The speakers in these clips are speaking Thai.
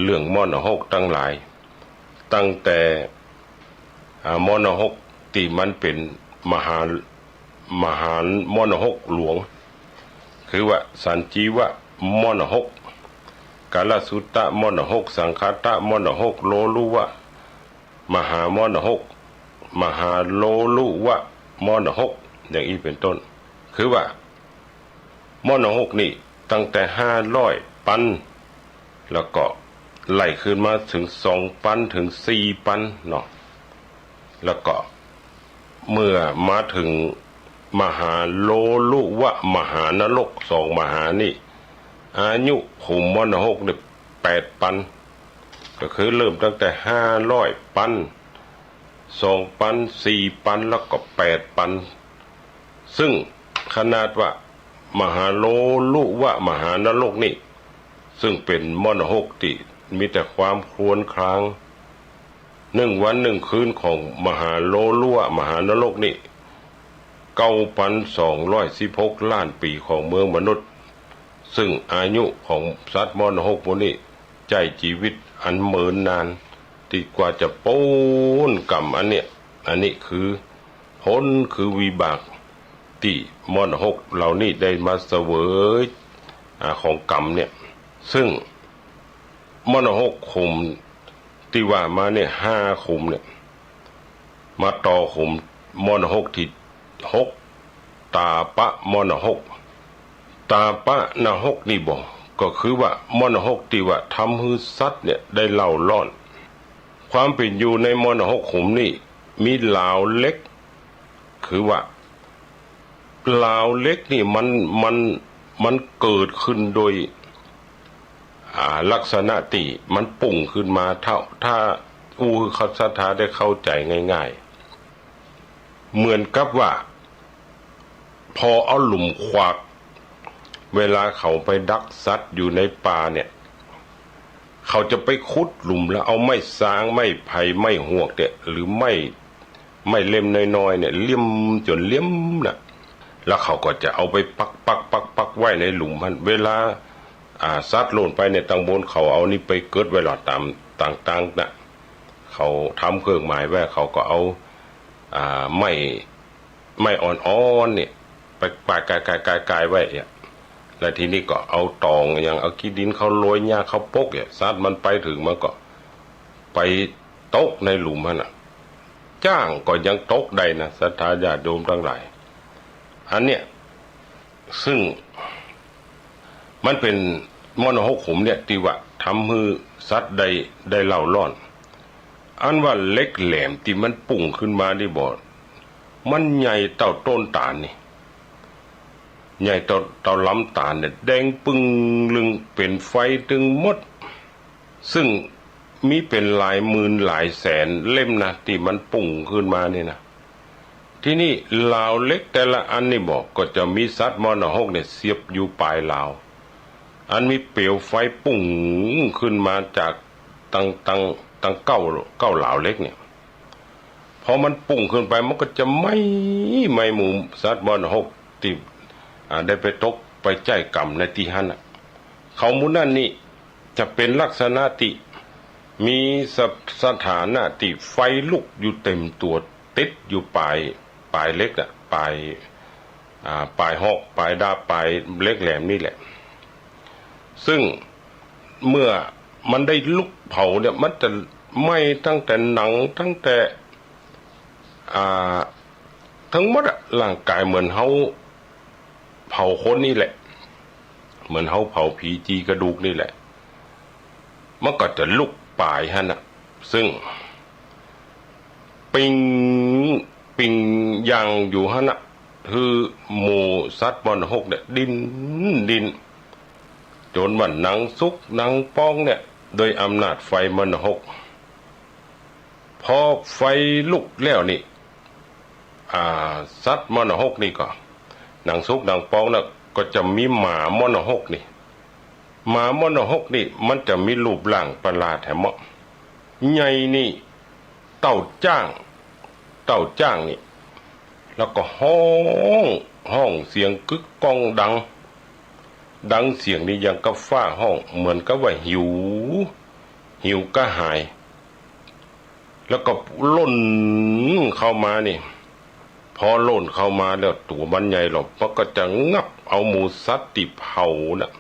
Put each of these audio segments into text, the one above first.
เรื่องมรหกตั้งหลายตั้งแต่มรหกที่มันเป็นมหามรหกหลวงคือว่าสันจีวะมรหกกาลสุตตะมรหกสังคตะมรหกโลลุวะมหามรหกมหาโลลุวะมรหกอย่างนี้เป็นต้นคือว่ามรหกนี่ตั้งแต่500 ปันแล้วก็ไล่ขึ้นมาถึง2 ปันถึง4 ปันเนาะแล้วก็เมื่อมาถึงมหาโลลุวะมหานรก2 มหานี่อายุขุมมรหกเนี่ย8 ปันก็คือเริ่มตั้งแต่500 ปัน2 ปัน4 ปันแล้วก็8 ปันซึ่งขนาดว่ามหาโลลุวะมหานรกนี่ซึ่งเป็นมรหกที่มีแต่ความครวญคราง1 วัน 1 คืนของมหาโลลุวะมหานรกนี่9,216 ล้านปีของเมืองมนุษย์ซึ่งอายุของสัตว์มรหกพวกนี้ใจชีวิตอันเหมินนานที่กว่าจะพ้นกรรมอันนี้คือผลคือวิบากที่มรหกเหล่านี้ได้มาเสวยของกรรมเนี่ยซึ่งมรหกขุมที่ว่ามาเนี่ย5 ขุมเนี่ยมาต่อขุมมรหกที่6ตาปะมรหกตาปะนหกนี่บอกก็คือว่ามรหกที่ว่าทำให้สัตว์เนี่ยได้เล่าร้อนความเป็นอยู่ในมรหกขุมนี่มีเหลาเล็กคือว่าเหลาเล็กนี่มันเกิดขึ้นโดยลักษณะที่มันปุ่งขึ้นมาถ้าเขาศรัทธาได้เข้าใจง่ายๆเหมือนกับว่าพอเอาหลุมขวากเวลาเขาไปดักสัตว์อยู่ในป่าเนี่ยเขาจะไปขุดหลุมแล้วเอาไม้สางไม้ไผ่ไม้หวกเนี่ยหรือไม้เล่มน้อยๆเนี่ยเลี่ยมจนเลี่ยมน่ะแล้วเขาก็จะเอาไปปักไว้ในหลุมมันเวลาสัตว์หล่นไปในตังบนเขาเอานี่ไปเกิดไว้หลอดตามต่างๆน่ะเขาทำเครื่องหมายไว้เขาก็เอาไม้อ่อนๆเนี่ยไปกายไว้เนี่ยแล้วทีนี้ก็เอาตองอย่างเอาขี้ดินเขาโรยหญ้าเขาปกเนี่ยสัตว์มันไปถึงมันก็ไปตกในหลุมมันน่ะจ้างก็ยังตกได้นะศรัทธาญาติโยมทั้งหลายอันเนี้ยซึ่งมันเป็นมรหกขุมเนี่ยที่ว่าทำให้สัตว์ได้เล่าร้อนอันว่าเล็กแหลมที่มันปุ่งขึ้นมาที่บ่มันใหญ่เท่าต้นตาลนี่ใหญ่เท่าลำตาลเนี่ยแดงปึ้งลึงเป็นไฟถึงหมดซึ่งมีเป็นหลายหมื่นหลายแสนเล่มนะที่มันปุ่งขึ้นมานี่นะที่นี่ลาวเล็กแต่ละอันนี่บอกก็จะมีสัตว์มรหกเนี่ยเสียบอยู่ปลายลาวอันมีเปลวไฟปุ่งขึ้นมาจากตั้งเก้าเหลาเล็กเนี่ยพอมันปุ่งขึ้นไปมันก็จะไม่หมู่สัตว์มรหกที่ได้ไปตกไปใจกรรมในที่หันเขามุนั่นนี่จะเป็นลักษณะที่มีสถานะที่ไฟลุกอยู่เต็มตัวติดอยู่ปลายเล็กน่ะปลายหอกปลายดาบปลายเล็กแหลมนี่แหละซึ่งเมื่อมันได้ลุกเผาเนี่ยมันจะไหม้ตั้งแต่หนังตั้งแต่ทั้งหมดอะร่างกายเหมือนเฮาเผาคนนี่แหละเหมือนเฮาเผาผีจีกระดูกนี่แหละมันก็จะลุกปลายฮะนะซึ่งปิงยางอยู่ฮะนะคือหมู่สัตว์มรหกเนี่ยดินจนว่าหนังซุกหนังป้องเนี่ยโดยอำนาจไฟมรหกพอไฟลุกแล้วนี่สัตว์มรหกนี่ก็หนังซุกหนังป้องน่ะก็จะมีหมามรหกนี่หมามรหกนี่มันจะมีรูปร่างประหลาดแถมใหญ่นี่เต่าจ้างนี่แล้วก็ห้องเสียงกึกก้องดังเสียงนี่ยังกับฟ้าห้องเหมือนกับว่าหิว หิวกระหายแล้วก็ล่นเข้ามานี่พอล่นเข้ามาแล้วตัวมันใหญ่หรอกมันก็จะงับเอาหมูสัตว์ที่เผาน่ะ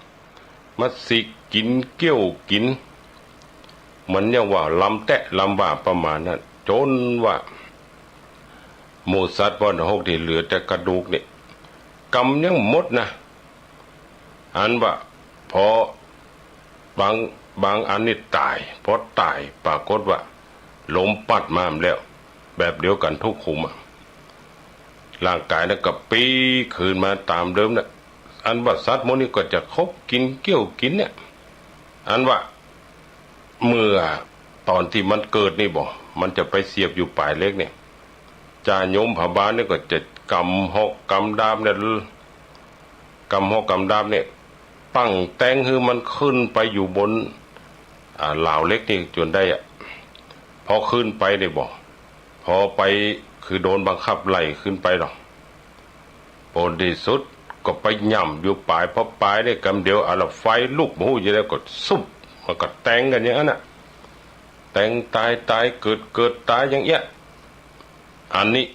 มาสิกินเกี้ยวกินมันยังว่าลำแตะลำบากประมาณนั้นจนว่าหมูสัตว์บนหกที่เหลือแต่กระดูกนี่กำยังหมดนะอันว่าพอบางอันนี่ตายพอตายปรากฏว่าลมปัดมาแล้วแบบเดียวกันทุกขุมร่างกายนั้นก็ปีคืนมาตามเดิมนะอันว่าสัตว์พวกนี้ก็จะคบกินเกี้ยวกินเนี่ยอันว่าเมื่อตอนที่มันเกิดนี่บอกมันจะไปเสียบอยู่ปลายเล็กเนี่ยจ่าโยมผาบานนี่ก็จะกำหอกกำดาบเนี่ยกำหอกกำดาบเนี่ยปั้งแตงคือมันขึ้นไปอยู่บนเหล่าเล็กนี่จนได้อะพอขึ้นไปเนี่ยบอกพอไปคือโดนบังคับไล่ขึ้นไปหรอกผลที่สุดก็ไปย่ำอยู่ปลายเพราะปลายเนี่ยกำเดียวอะไรไฟลุกหูอยู่แล้วก็ซุบมันก็แตงกันอย่างนั้นน่ะแตงตายเกิดตายอย่างเงี้ยอันนี้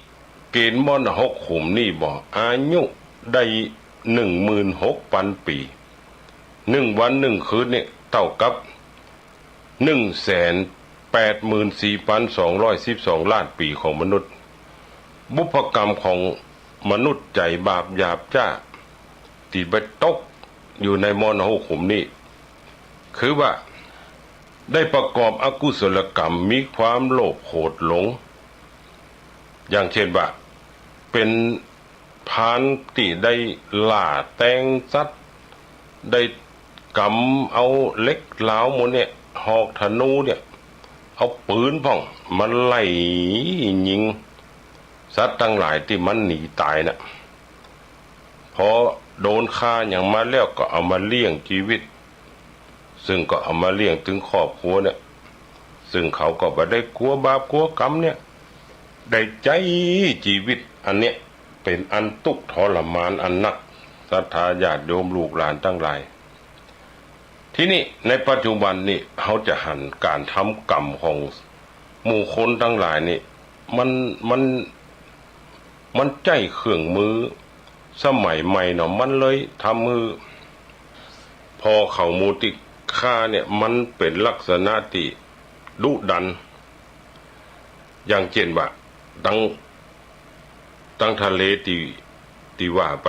เกณฑ์มอนหกขุมนี่บอกอายุได้16,000 ปี1 วัน 1 คืนเนี่ยเท่ากับ184,212 ล้านปีของมนุษย์บุพกรรมของมนุษย์ใจบาปหยาบจ้าที่ไปตกอยู่ในมอนหกขุมนี่คือว่าได้ประกอบอกุศลกรรมมีความโลภโกรธหลงอย่างเช่นว่าเป็นพรานที่ได้ล่าแตงสัตว์ได้กำเอาเล็กเหลาหมดเนี่ยหอกธนูเนี่ยเอาปืนพ่องมันไล่ยิงสัตว์ทั้งหลายที่มันหนีตายนะพอโดนฆ่าอย่างมาแล้วก็เอามาเลี้ยงชีวิตซึ่งก็เอามาเลี้ยงถึงครอบครัวเนี่ยซึ่งเขาก็บ่ได้กลัวบาปกลัวกรรมเนี่ยได้ใจชีวิตอันเนี้ยเป็นอันทุกข์ทรมานอันนักศรัทธาญาติโยมลูกหลานทั้งหลายที่นี่ในปัจจุบันนี่เขาจะหันการทำกรรมของหมู่คนทั้งหลายนี่มันใจเครื่องมือสมัยใหม่เนาะมันเลยทำมือพอเขามูติฆ่าเนี่ยมันเป็นลักษณะที่ดุดันอย่างเช่นว่าตั้งทะเลที่ว่าไป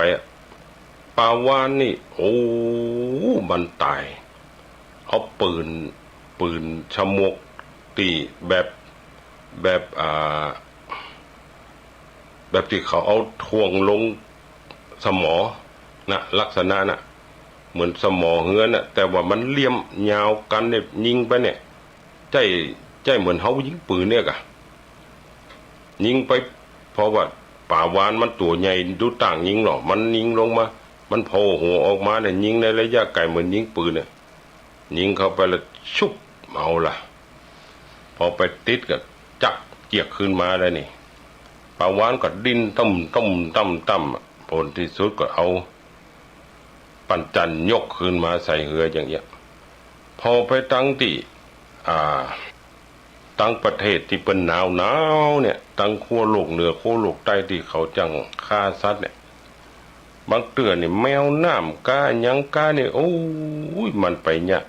ปลาวานนี่โอ้มันตายเอาปืนฉมวกตีแบบที่เขาเอาถ่วงลงสมอนะลักษณะน่ะเหมือนสมอเฮือนน่ะแต่ว่ามันเลี่ยมยาวกันเนี่ยยิงไปเนี่ยใจเหมือนเขายิงปืนเนี่ยกะยิงไปเพราะว่าป่าวานมันตัวใหญ่ดูต่างยิงหรอกมันยิงลงมามันโผล่หัวออกมาเนี่ยยิงในระยะไกลเหมือนยิงปืนเนี่ยยิงเข้าไปแล้วชุบเอาล่ะพอไปติดก็จักเจียกขึ้นมาแล้วนี่ป่าวานก็ดิ้นตั้มผลที่สุดก็เอาปัญจันยกขึ้นมาใส่เหืออย่างเงี้ยพอไปตั้งที่ตั้งประเทศที่เป็นหนาวเนี่ยตั้งขั้วโลกเหนือขั้วโลกใต้ที่เขาจังฆ่าสัตว์เนี่ยบางเตือนนี่แมวน้ำกาหยังกาเนี่ยโอ้ยมันไปเนี่ย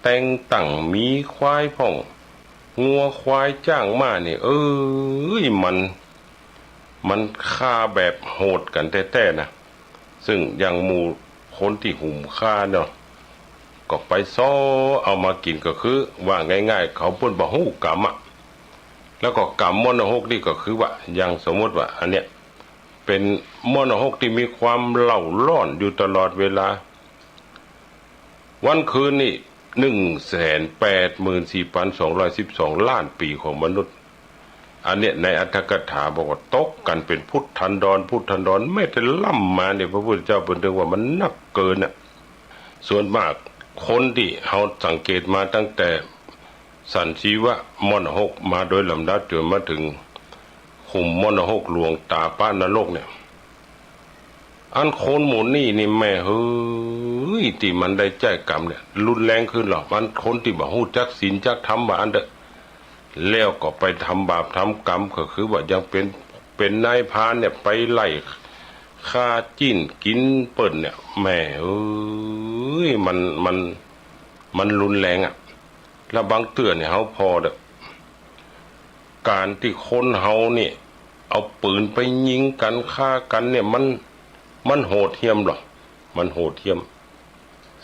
แต่งตั้งมีควายพ่องงัวควายจ้างมาเนี่ยมันฆ่าแบบโหดกันแท้ๆนะซึ่งอย่างหมู่คนที่หุ่มฆ่าเนาะก็ไปซ้อเอามากินก็คือว่าง่ายๆเขาพูดบ่ฮู้กรรมอ่ะแล้วก็กรรมมรณะนี่ก็คือว่าอย่างสมมติว่าอันเนี้ยเป็นมรณะที่มีความเล่าร้อนอยู่ตลอดเวลาวันคืนนี่184,212 ล้านปีของมนุษย์อันเนี้ยในอัตถกถาบอกว่าตกกันเป็นพุทธันดรไม่ได้ล่ำมาเนี่ยพระพุทธเจ้าเพิ่นถึงว่ามันนักเกินน่ะส่วนมากคนที่เขาสังเกตมาตั้งแต่สันชีวะมรณะมาโดยลำดับจนมาถึงขุมมรณะหลวงตาป้านรกเนี่ยอันคนหมู่นี่แม่เฮ้ย ที่มันได้แจ้กรรมเนี่ยรุนแรงขึ้นหรอมันคนที่บ่ฮู้จักศีลจักธรรมบ่อันเด้อแล้วก็ไปทำบาปทำกรรมก็คือว่ายังเป็นนายพรานเนี่ยไปไล่ฆ่าจิ้นกินเปิ้นเนี่ยแม่เอ้ยมันรุนแรงอ่ะแล้วบางเตือนเนี่ยเฮาพอเด้อการที่คนเฮาเนี่ยเอาปืนไปยิงกันฆ่ากันเนี่ยมันโหดเหี้ยมหรอมันโหดเหี้ยม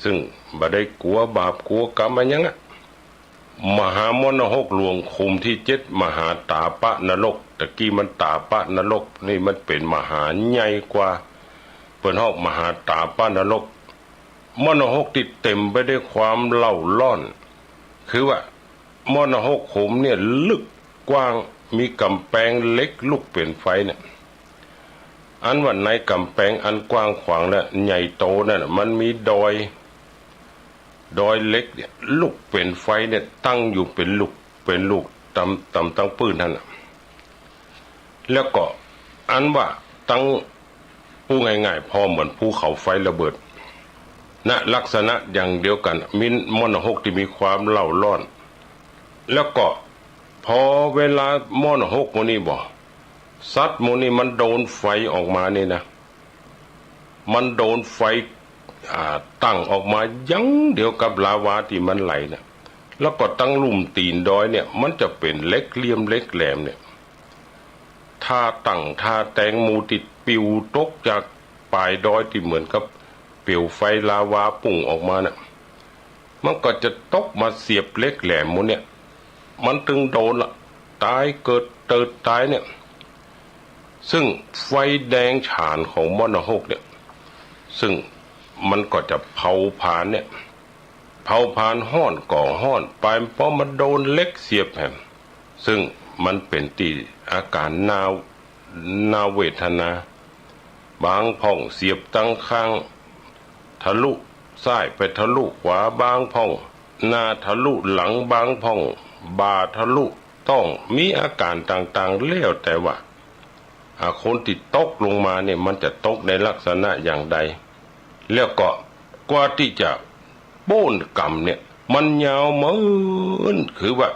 ซึ่งบ่ได้กลัวบาปกลัวกรรมอะไรยังอ่ะมหามนหกหลวงคุมที่7มหาตาปะนรกตะกี้มันตาปะนรกนี่มันเป็นมหาใหญ่กว่าเปิ้นฮอกมหาตาปะนรกมนหกที่เต็มไปด้วยความเล่าร้อนคือว่ามนหกขุมเนี่ยลึกกว้างมีกำแพงเล็กลุกเป็นไฟเนี่ยอันว่าในกำแพงอันกว้างขวางและใหญ่โตนั่นมันมีดอยเล็กเนี่ยลุกเป็นไฟเนี่ยตั้งอยู่เป็นลูกตำตั้งปืนนั่นแล้วก็อันว่าตั้งผู้ง่ายๆพอเหมือนภูเขาไฟระเบิดณลักษณะอย่างเดียวกันมีมนหกที่มีความเล่าร้อนแล้วก็พอเวลามนหกโมนี่บ่สัตว์โมนี่มันโดนไฟออกมานี่นะมันโดนไฟตั้งออกมายังเดียวกับลาวาที่มันไหลนะแล้วก็ตั้งลุ่มตีนดอยเนี่ยมันจะเป็นเล็กเหลี่ยมเล็กแหลมเนี่ยถ้าตั้งถ้าแตงมูติดปิวตกจากปลายดอยที่เหมือนกับเปลวไฟลาวาปุ่งออกมาน่ะมันก็จะตกมาเสียบเล็กแหลมมูเนี่ยมันถึงโดนละตายเกิดเติดตายเนี่ยซึ่งไฟแดงฉานของมนหกเนี่ยซึ่งมันก็จะเผาผลาญเนี่ยเผาผลาญห้อนก่อห้อนไปเพราะมันโดนเล็กเสียบแผ่นซึ่งมันเป็นตีอาการนาเวทนาบางพ่องเสียบตั้งข้างทะลุซ้ายไปทะลุขวาบางพ่องหน้าทะลุหลังบางพ่องบ่าทะลุต้องมีอาการต่างๆแล้วแต่ว่าคนที่ตกลงมาเนี่ยมันจะตกในลักษณะอย่างใดแล้วก็กว่าที่จะโป้นกรรมเนี่ยมันยาวเหมือนคือว่า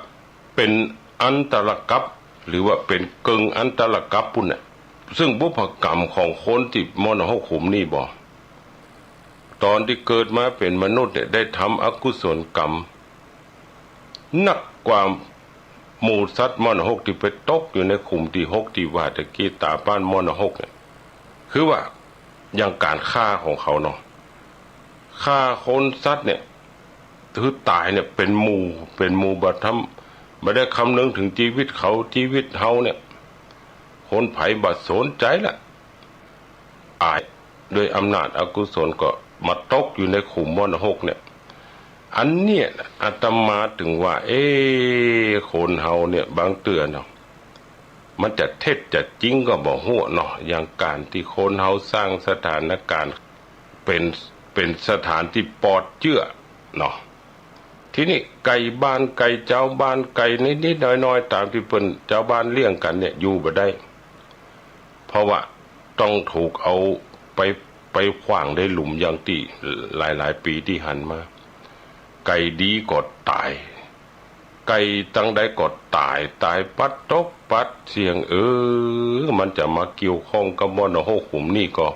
เป็นอันตรกัปหรือว่าเป็นเกิงอันตรกัปปุ่นน่ะซึ่งบุพกรรมของคนที่มนหกขุมนี่บ่ตอนที่เกิดมาเป็นมนุษย์เนี่ยได้ทำอกุศลกรรมหนักกว่าหมู่สัตว์มนหกที่ไปตกอยู่ในขุมที่6ที่ว่าตะกี้ตาป้านมนหกเนี่ยคือว่าอย่างการฆ่าของเขาเนาะฆ่าคนสัตว์เนี่ยถือตายเนี่ยเป็นหมู่บัดทำไม่ได้คำนึงถึงชีวิตเขาชีวิตเฮาเนี่ยคนไผ่บัดสนใจละอายโดยอำนาจอกุศลก็มาตกอยู่ในขุมมนหกเนี่ยอันเนี้ยอาตมาถึงว่าคนเฮาเนี่ยบางเตือนเนาะมันจะเท็จจะจริงก็บ่ฮู้เนาะอย่างการที่คนเฮาสร้างสถานการณ์เป็นสถานที่ปลอดเชื้อเนาะทีนี้ไก่บ้านไก่เจ้าบ้านไก่นิดๆน้อยๆตามที่เพิ่นเจ้าบ้านเลี้ยงกันเนี่ยอยู่บ่ได้เพราะว่าต้องถูกเอาไปขว้างได้หลุมอย่างที่หลายปีที่หันมาไก่ดีก็ตายไก่ตั้งใดก็ตายปัดตกปัดเสียงมันจะมาเกี่ยวข้องกับมนหกขุมนี่ก็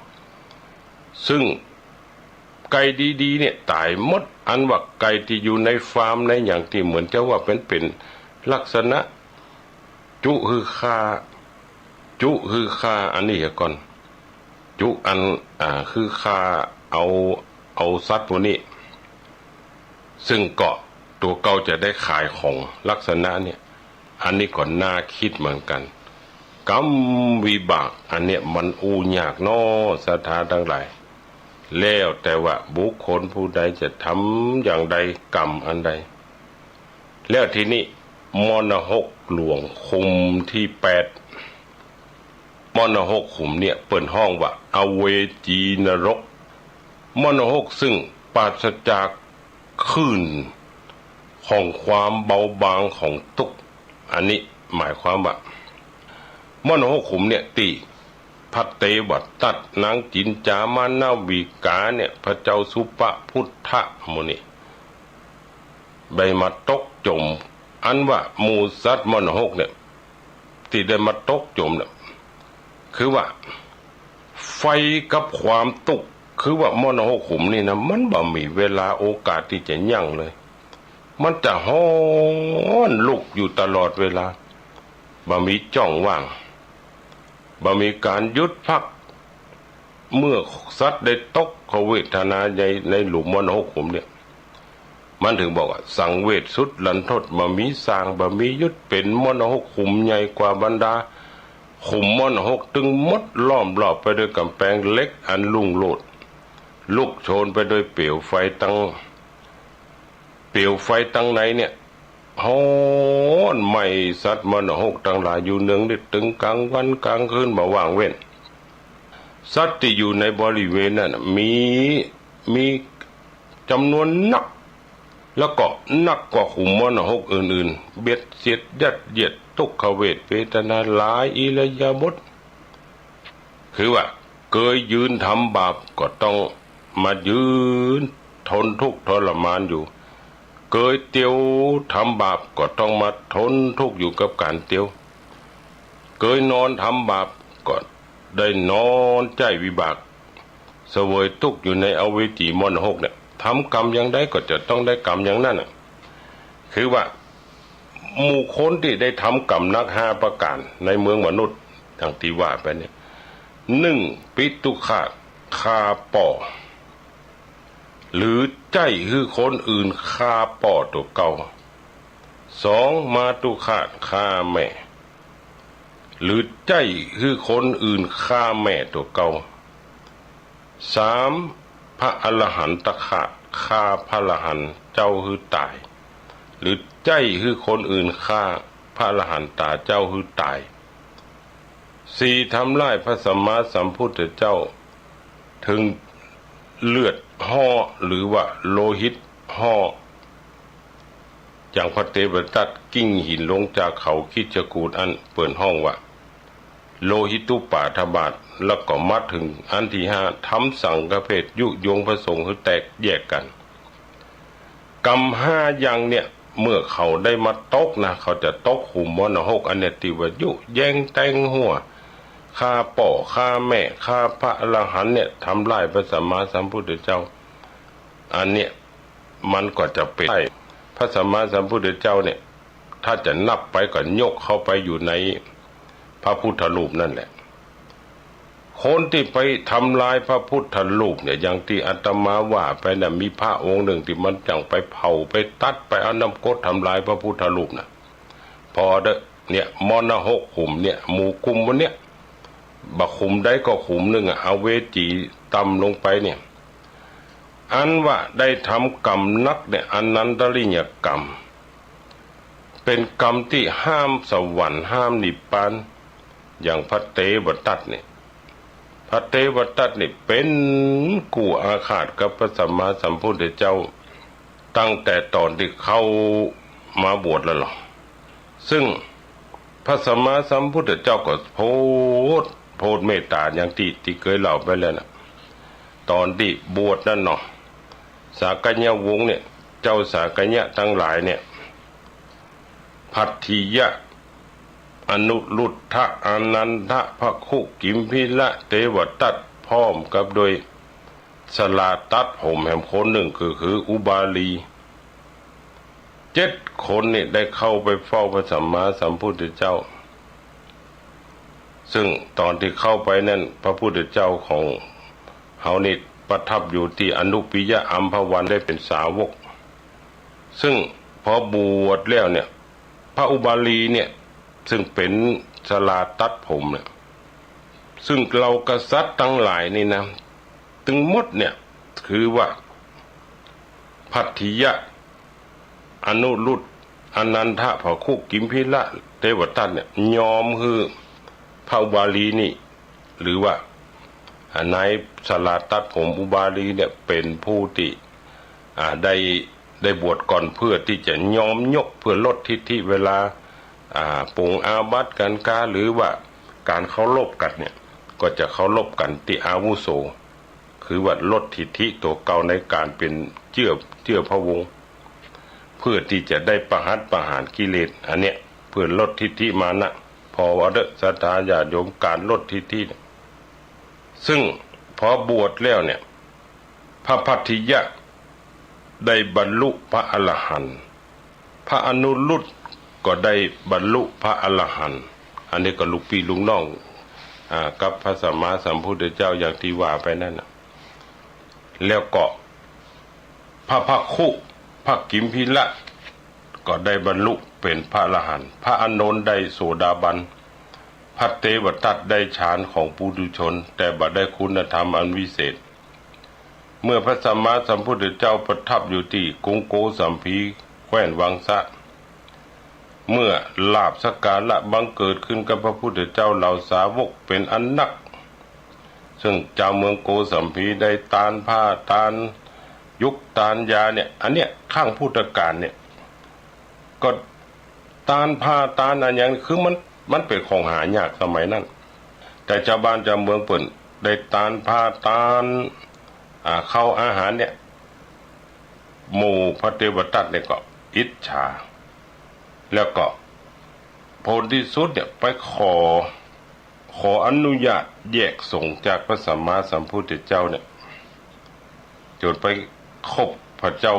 ซึ่งไก่ดีๆเนี่ยตายหมดอันว่าไก่ที่อยู่ในฟาร์มในอย่างที่เหมือนจะว่าเป็นลักษณะจุคือฆ่าอันนี้ก่อนจุอันคือฆ่าเอาสัตว์พวกนี้ซึ่งก็ตัวเก่าจะได้ขายของลักษณะเนี่ยอันนี้ก็น่าคิดเหมือนกันกรรมวิบากอันเนี้ยมันยากน้อสถานทั้งหลายแล้วแต่ว่าบุคคลผู้ใดจะทำอย่างใดกรรมอันใดแล้วทีนี้มนหกหลวงคุมที่8มนหกขุมเนี่ยเปิดห้องว่าอเวจีนรกมนหกซึ่งปราศจากคลื่นของความเบาบางของทุกข์อันนี้หมายความว่ามนหกขุมเนี่ยตี พระเตวตัดนางจินจามานาวิกาเนี่ยพระเจ้าสุปพุทธมุนีใบมาตกจมอันว่าหมูสัตว์มนหกเนี่ยที่ได้มาตกจมเนี่ยคือว่าไฟกับความตุกคือว่ามนหกขุมนี่นะมันบ่มีเวลาโอกาสที่จะยั่งเลยมันจะฮ้อนลุกอยู่ตลอดเวลาบ่มีจ้องว่างบ่มีการหยุดพักเมื่อสัตว์ได้ตกเขาเวทนาในหลุมมนหกขุมเนี่ยมันถึงบอกว่าสังเวชสุดลันทดบ่มีสร้างบ่มียุดเป็นมนหกขุมใหญ่กว่าบรรดาขุมมนหกตึงมดล้อมรอบไปด้วยกำแพงเล็กอันลุ่งโลดลุกโชนไปด้วยเปลวไฟตั้งไหนเนี่ยฮ้อนไหม้สัตว์มนหกทั้งหลายอยู่เนืองนิดตึงกลางวันกลางคืนบ่ว่างเว้นสัตว์ที่อยู่ในบริเวณนั้นมีจำนวนนักแล้วก็นักกว่าขุมมนหกอื่นๆเบียดเสียดยัดเยียดทุกขเวทเวทนาหลายอิริยาบถคือว่าเคยยืนทำบาปก็ต้องมายืนทนทุกข์ทรมานอยู่เคยเตียวทำบาปก็ต้องมาทนทุกข์อยู่กับการเตียวเคยนอนทำบาปก็ได้นอนใจวิบากเสวยทุกข์อยู่ในอเวจีมนหกเนี่ยทำกรรมอย่างใดก็จะต้องได้กรรมอย่างนั้นคือว่าหมู่คนที่ได้ทำกรรมนัก5ประการในเมืองมนุษย์อย่างที่ว่าไปเนี่ย1ปิตุฆาตฆ่าป่อหรือใจคือคนอื่นฆ่าป่อตัวเก่า2มาตุฆาตฆ่าแม่หรือใจคือคนอื่นฆ่าแม่ตัวเก่า3พระอรหันตฆาตฆ่าพระอรหันต์เจ้าคือตายหรือใจคือคนอื่นฆ่าพระอรหันตาเจ้าคือตาย4ทำลายพระสัมมาสัมพุทธเจ้าถึงเลือดห่อหรือว่าโลหิตห่ออย่างพระเตวทัตกิ้งหินลงจากเขาคิจกูฏอันเปิดห้องว่าโลหิตุปาทบาทแล้วก็มาถึงอันที่5ทำสังฆเพศยุยงพระสงฆ์ให้แตกแยกกันกรรม5อย่างเนี่ยเมื่อเขาได้มาตกนะเขาจะตกขุมมนหกอันเนติวยุแย่งแต่งหัวฆ่าป่อฆ่าแม่ฆ่าพระอรหันต์เนี่ยทำลายพระสัมมาสัมพุทธเจ้าอันเนี้ยมันก็จะเป็นพระสัมมาสัมพุทธเจ้าเนี่ยถ้าจะนับไปก็ยกเข้าไปอยู่ในพระพุทธรูปนั่นแหละคนที่ไปทำลายพระพุทธรูปเนี่ยอย่างที่อาตมาว่าไปเนี่ยมีพระองค์หนึ่งที่มันจังไปเผาไปตัดไปเอาน้ำกรดทำลายพระพุทธรูปนะพอเด้อเนี่ยมนหกขุมเนี่ยหมู่กุมวันเนี้ยบักขุมได้ก็ขุมหนึ่งเอาเวจีตำลงไปเนี่ยอันว่าได้ทำกรรมนักเนี่ยอนันตริยกรรมเป็นกรรมที่ห้ามสวรรค์ห้ามนิพพานอย่างพระเตวทัตเนี่ยพระเทวทัตนี่เป็นกู้อาฆาตกับพระสัมมาสัมพุทธเจ้าตั้งแต่ตอนที่เข้ามาบวชแล้วหรอซึ่งพระสัมมาสัมพุทธเจ้าก็โพธิเมตตาอย่างที่เคยเล่าไปแล้วนะตอนที่บวชนั่นเนาะสากยะวงศ์เนี่ยเจ้าสากยะทั้งหลายเนี่ยพัทธิยะอนุรุทธะอนันทะพระคุกิมพิละเทวทัตพร้อมกับโดยสลาตัดผมแห่งคนหนึ่งคืออุบาลี7 คนนี่ได้เข้าไปเฝ้าพระสัมมาสัมพุทธเจ้าซึ่งตอนที่เข้าไปนั่นพระพุทธเจ้าของเฮานี่ประทับอยู่ที่อนุปิยะอัมพวันได้เป็นสาวกซึ่งพอบวชแล้วเนี่ยพระอุบาลีเนี่ยซึ่งเป็นสลาตัดผมเนี่ยซึ่งเรากษัตริย์ทั้งหลายนี่นะถึงหมดเนี่ยคือว่าพัทธิยะอนุรุตอนันทะพระคุกิมพิละเทวทัตเนี่ยยอมคือพระอุบาลีนี่หรือว่านายสลาตัดผมอุบาลีเนี่ยเป็นผู้ที่ได้บวชก่อนเพื่อที่จะยอมยกเพื่อลดทิฐิเวลาปงอาบัติกันกาหรือว่าการเคารพกันเนี่ย ก็จะเคารพกันที่อาวุโสคือว่าลดทิฐิตัวเก่าในการเป็นเจื้อพระวงศ์เพื่อที่จะได้ประหารกิเลสอันเนี้ยเพื่อลดทิฐิมานะพอว่าศรัทธาญาติโยมการลดทิฐิซึ่งพอบวชแล้วเนี่ยพระพัทธิยะได้บรรลุพระอรหันต์พระอนุรุตก็ได้บรรลุพระอรหันต์อันนี้ก็ลูกพี่ลูกน้องกับพระสัมมาสัมพุทธเจ้าอย่างที่ว่าไปนั่นนะแล้วก็พระภักขุพระกิมพิละก็ได้บรรลุเป็นพระอรหันต์พระอานนท์ได้โสดาบันพระเทวทัตได้ฌานของปุถุชนแต่บ่ได้คุณธรรมอันวิเศษเมื่อพระสัมมาสัมพุทธเจ้าประทับอยู่ที่กรุงโกสัมพีแคว้นวังสะเมื่อลาภสักการะบังเกิดขึ้นกับพระพุทธเจ้าเหล่าสาวกเป็นอันนักซึ่งเจ้าเมืองโกสัมพีได้ทานผ้าทานยุกทานยาเนี่ยอันเนี้ยข้างพุทธกาลเนี่ยก็ทานผ้าทานอันอย่างคือมันเป็นของหายากสมัยนั้นแต่ชาวบ้านชาวเมืองเปิ่นได้ทานผ้าทานเข้าอาหารเนี่ยหมู่พระเทวทัตเนี่ยก็อิจฉาแล้วก็ผลที่สุดเนี่ยไปขออนุญาตแยกสงฆ์จากพระสัมมาสัมพุทธเจ้าเนี่ยจนไปคบพระเจ้า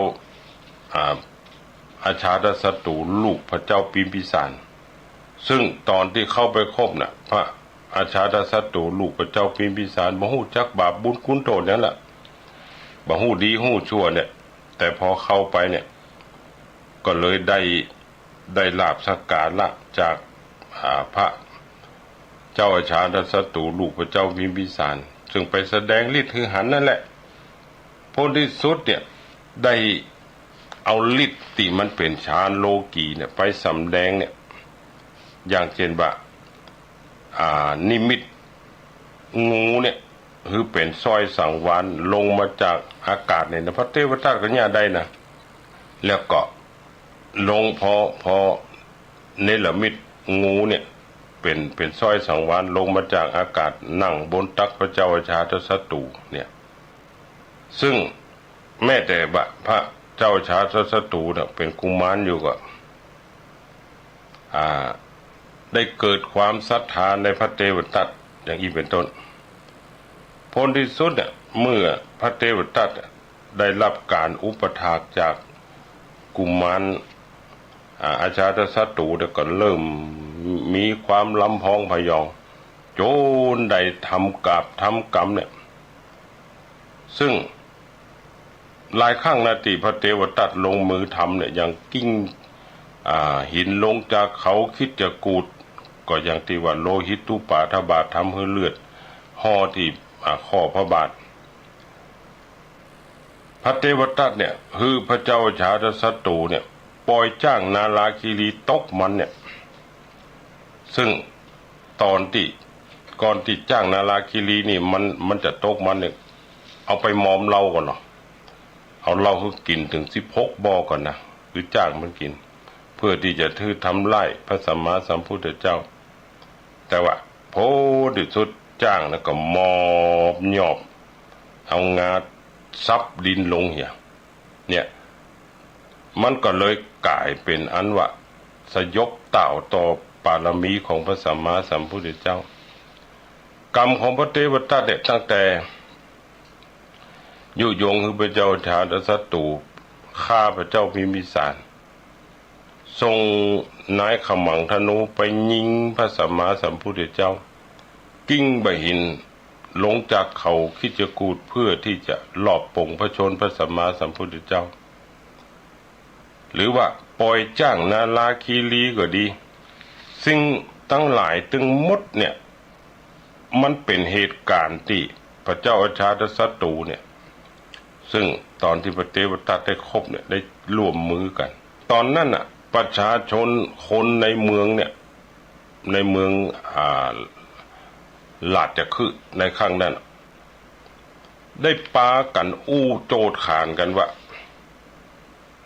อาชาดศัตรูลูกพระเจ้าปิมพิสารซึ่งตอนที่เข้าไปคบน่ะพระอาชาดศัตรูลูกพระเจ้าปิมพิสารบ่ฮู้จักบาปบุญคุณโทษนั่นแหละบ่ฮู้ดีฮู้ชั่วเนี่ยแต่พอเข้าไปเนี่ยก็เลยได้ลาภสักการะจากพระเจ้าอาชาดศัตรูลูกพระเจ้าปิมพิสารซึ่งไปแสดงฤทธิ์คือหันนั่นแหละผลที่สุดเนี่ยได้เอาฤทธิ์ที่มันเป็นฌานโลกีเนี่ยไปสำแดงเนี่ยอย่างเช่นว่านิมิตงูเนี่ยคือเป็นสร้อยสังวาลลงมาจากอากาศเนี่ยพระเทวทัตก็เนี่ยได้นะแล้วก็ลงพอเนรมิตงูเนี่ยเป็นสร้อยสังวาลลงมาจากอากาศนั่งบนตักพระเจ้าอาชาดศัตรูเนี่ยซึ่งแม้แต่พระเจ้าอาชาดศัตรูเนี่ยเป็นกุมารอยู่ก็ได้เกิดความศรัทธาในพระเทวทัตอย่างนี้เป็นต้นผลที่สุดเนี่ยเมื่อพระเทวทัตได้รับการอุปถากจากกุมารอาชาดศัตรูเนี่ยก็เริ่มมีความลำพองพยองโจนได้ทำกรรมเนี่ยซึ่งหลายครั้งนาทีพระเทวทัตลงมือทำเนี่ยอย่างกิ้งหินลงจากเขาคิดจะกูดก็อย่างที่ว่าโลหิตตุปาทบาททำให้เลือดห่อที่ข้อพระบาทพระเทวทัตเนี่ยคือพระเจ้าอาชาดศัตรูเนี่ยปล่อยจ้างนาราคีรีตกมันเนี่ยซึ่งก่อนที่จ้างนาราคีรีนี่มันจะตกมันเนี่ยเอาไปมอมเหล้าก่อนเนาะเอาเหล้าคือกินถึง16 บ่อก่อนนะคือจ้างมันกินเพื่อที่จะทำลายพระสัมมาสัมพุทธเจ้าแต่ว่าโพดิสุดจ้างแล้วก็มอบหยอบเอางาซับดินลงเนี่ยมันก็เลยกลายเป็นอันว่าสยบต่อปารมีของพระสัมมาสัมพุทธเจ้ากรรมของพระเทวทัตเนี่ยตั้งแต่ยุยงคือพระเจ้าอาชาดศัตรูฆ่าพระเจ้าพิมพิสารทรงนายขมังธนูไปยิงพระสัมมาสัมพุทธเจ้ากิ้งบหินลงจากเขาคิจกูฏเพื่อที่จะลอบปลงพระชนพระสัมมาสัมพุทธเจ้าหรือว่าปล่อยจ้างนาราคีรีก็ดีสิ่งตั้งหลายตึงหมดเนี่ยมันเป็นเหตุการณ์ที่พระเจ้าอาชาดศัตรูเนี่ยซึ่งตอนที่พระเทวทัตได้คบเนี่ยได้ร่วมมือกันตอนนั้นน่ะประชาชนคนในเมืองเนี่ยในเมืองลาดจะคือในข้างนั้นได้ปากันอู้โจดขานกันว่า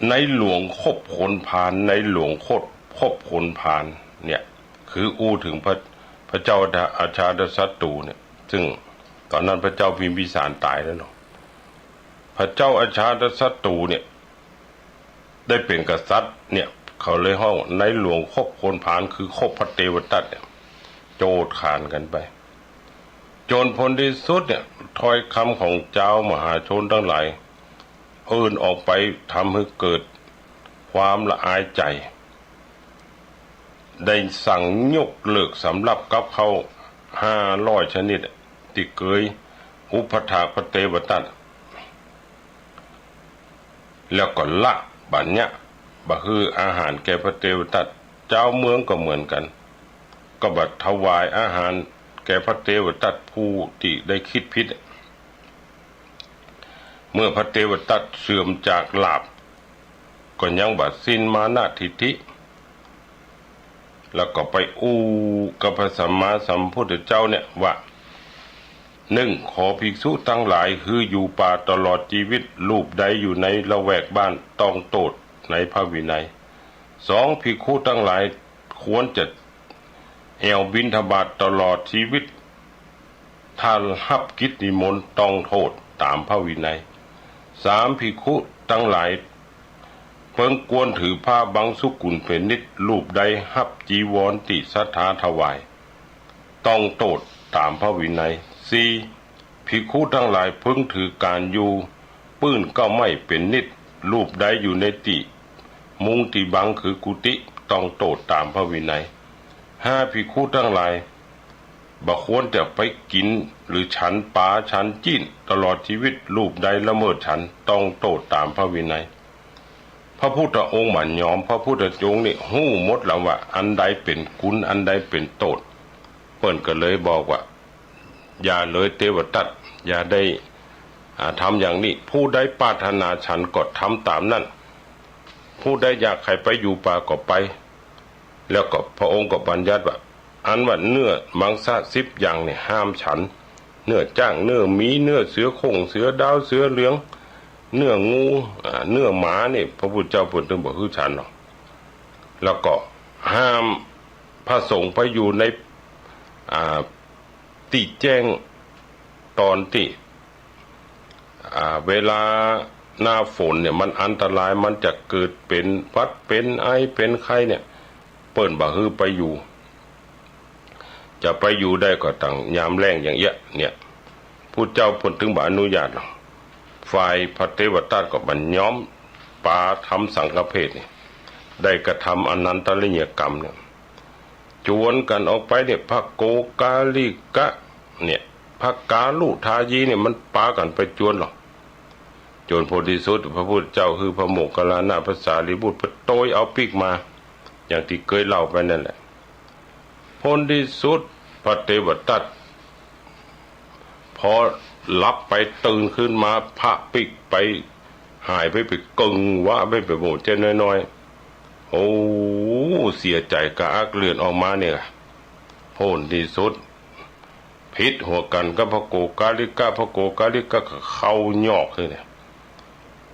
ในหลวงคบคนพาลในหลวงคบคนพาลเนี่ยคืออู้ถึงพระเจ้าอาชาดศัตรูเนี่ย ซึ่งตอนนั้นพระเจ้าพิมพิสารตายแล้วเนาะพระเจ้าอาชาตศัตรูเนี่ยได้เป็นกษัตริย์เนี่ยเขาเลยห้องในหลวงคบคนผานคือคบพระเทวทัตเนี่ยโจดขานกันไปจนผลที่สุดเนี่ยถ้อยคำของเจ้ามหาชนทั้งหลายเอิ้นออกไปทำให้เกิดความละอายใจได้สั่งยกเลิกสำหรับกับเขา500ชนิดที่เคยอุปถากพระเทวทัตแล้วก็ละบัญญัติบ่คืออาหารแก่พระเทวทัตเจ้าเมืองก็เหมือนกันก็บัดถวายอาหารแก่พระเทวทัตผู้ที่ได้คิดผิดเมื่อพระเทวทัตเสื่อมจากลาภก็ยังบัดสิ้นมานะทิฏฐิแล้วก็ไปอู้กับพระสัมมาสัมพุทธเจ้าเนี่ยว่า1ขอภิกษุทั้งหลายคืออยู่ป่าตลอดชีวิตรูปใดอยู่ในละแวกบ้านต้องโทษในพระวินัย2ภิกษุทั้งหลายควรจะแอวบิณฑบาตตลอดชีวิตถ้ารับกิจนิมนต์ต้องโทษตามพระวินัย3ภิกษุทั้งหลายเพิ่งควรถือผ้าบังสุกุลเป็นนิดรูปใดหับจีวรติสัทธาถวายต้องโทษตามพระวินัย4ภิกษุทั้งหลายเพิ่งถือการอยู่ปื้นก็ไม่เป็นนิดรูปใดอยู่ในติมุงติบังคือกุฏิต้องโทษตามพระวินัย5ภิกษุทั้งหลายบ่ควรจะไปกินหรือฉันปลาฉันจิ้นตลอดชีวิตรูปใดละเมิดฉันต้องโทษตามพระวินัยพระพุทธองค์หมั่นยอมพระพุทธจงนี่หู้หมดแล้วว่าอันใดเป็นกุลอันใดเป็นโทษเปิ้นก็เลยบอกว่าอย่าเลยเทวทัตอย่าได้ทำอย่างนี้ผู้ใดปรารถนาฉันก็ทำตามนั้นผู้ใดอยากให้ไปอยู่ป่าก็ไปแล้วก็พระองค์ก็บัญญัติว่าอันว่าเนื้อมังสะ10อย่างเนี่ยห้ามฉันเนื้อจ้างเนื้อหมีเนื้อเสือโคร่งเสือดาวเสือเหลืองเนื้องูเนื้อหมาเนี่ยพระพุทธเจ้าพูดถึงบอกคือฉันหรอกแล้วก็ห้ามพระสงฆ์ไปอยู่ในที่แจ้งตอนที่เวลาหน้าฝนเนี่ยมันอันตรายมันจะเกิดเป็นพัดเป็นไอเป็นไข้เนี่ยเปิ้นบ่ฮือไปอยู่จะไปอยู่ได้ก็ตั้งยามแล้งอย่างเงี้ยเนี่ยพุทธเจ้าพูดถึงบ่อนุญาตหรอกฝ่ายพระเทวทัตก็บัญย้อมปาทำสังฆเพศนี่ได้กระทำอนันตริยกรรมเนี่ยจวนกันออกไปเนี่ยพระโกกาลิกะเนี่ยพระกาลุทายีเนี่ยมันปากันไปจวนหรอกจนโพธิสุตพระพุทธเจ้าคือพระโมคคัลลานะพระสารีบุตรโตยเอาปีกมาอย่างที่เคยเล่าไปนั่นแหละผลที่สุดพระเทวทัตพอหลับไปตื่นขึ้นมาพระปิกไปหายไปกึ่งว่าไปหมดเจ้าน้อยๆโอ้เสียใจกระอักเลือดออกมาเนี่ยผลที่สุดพิษหัวกันก็พระโกกาลิกะพระโกกาลิกะเข้าหยอกเลยเนี่ย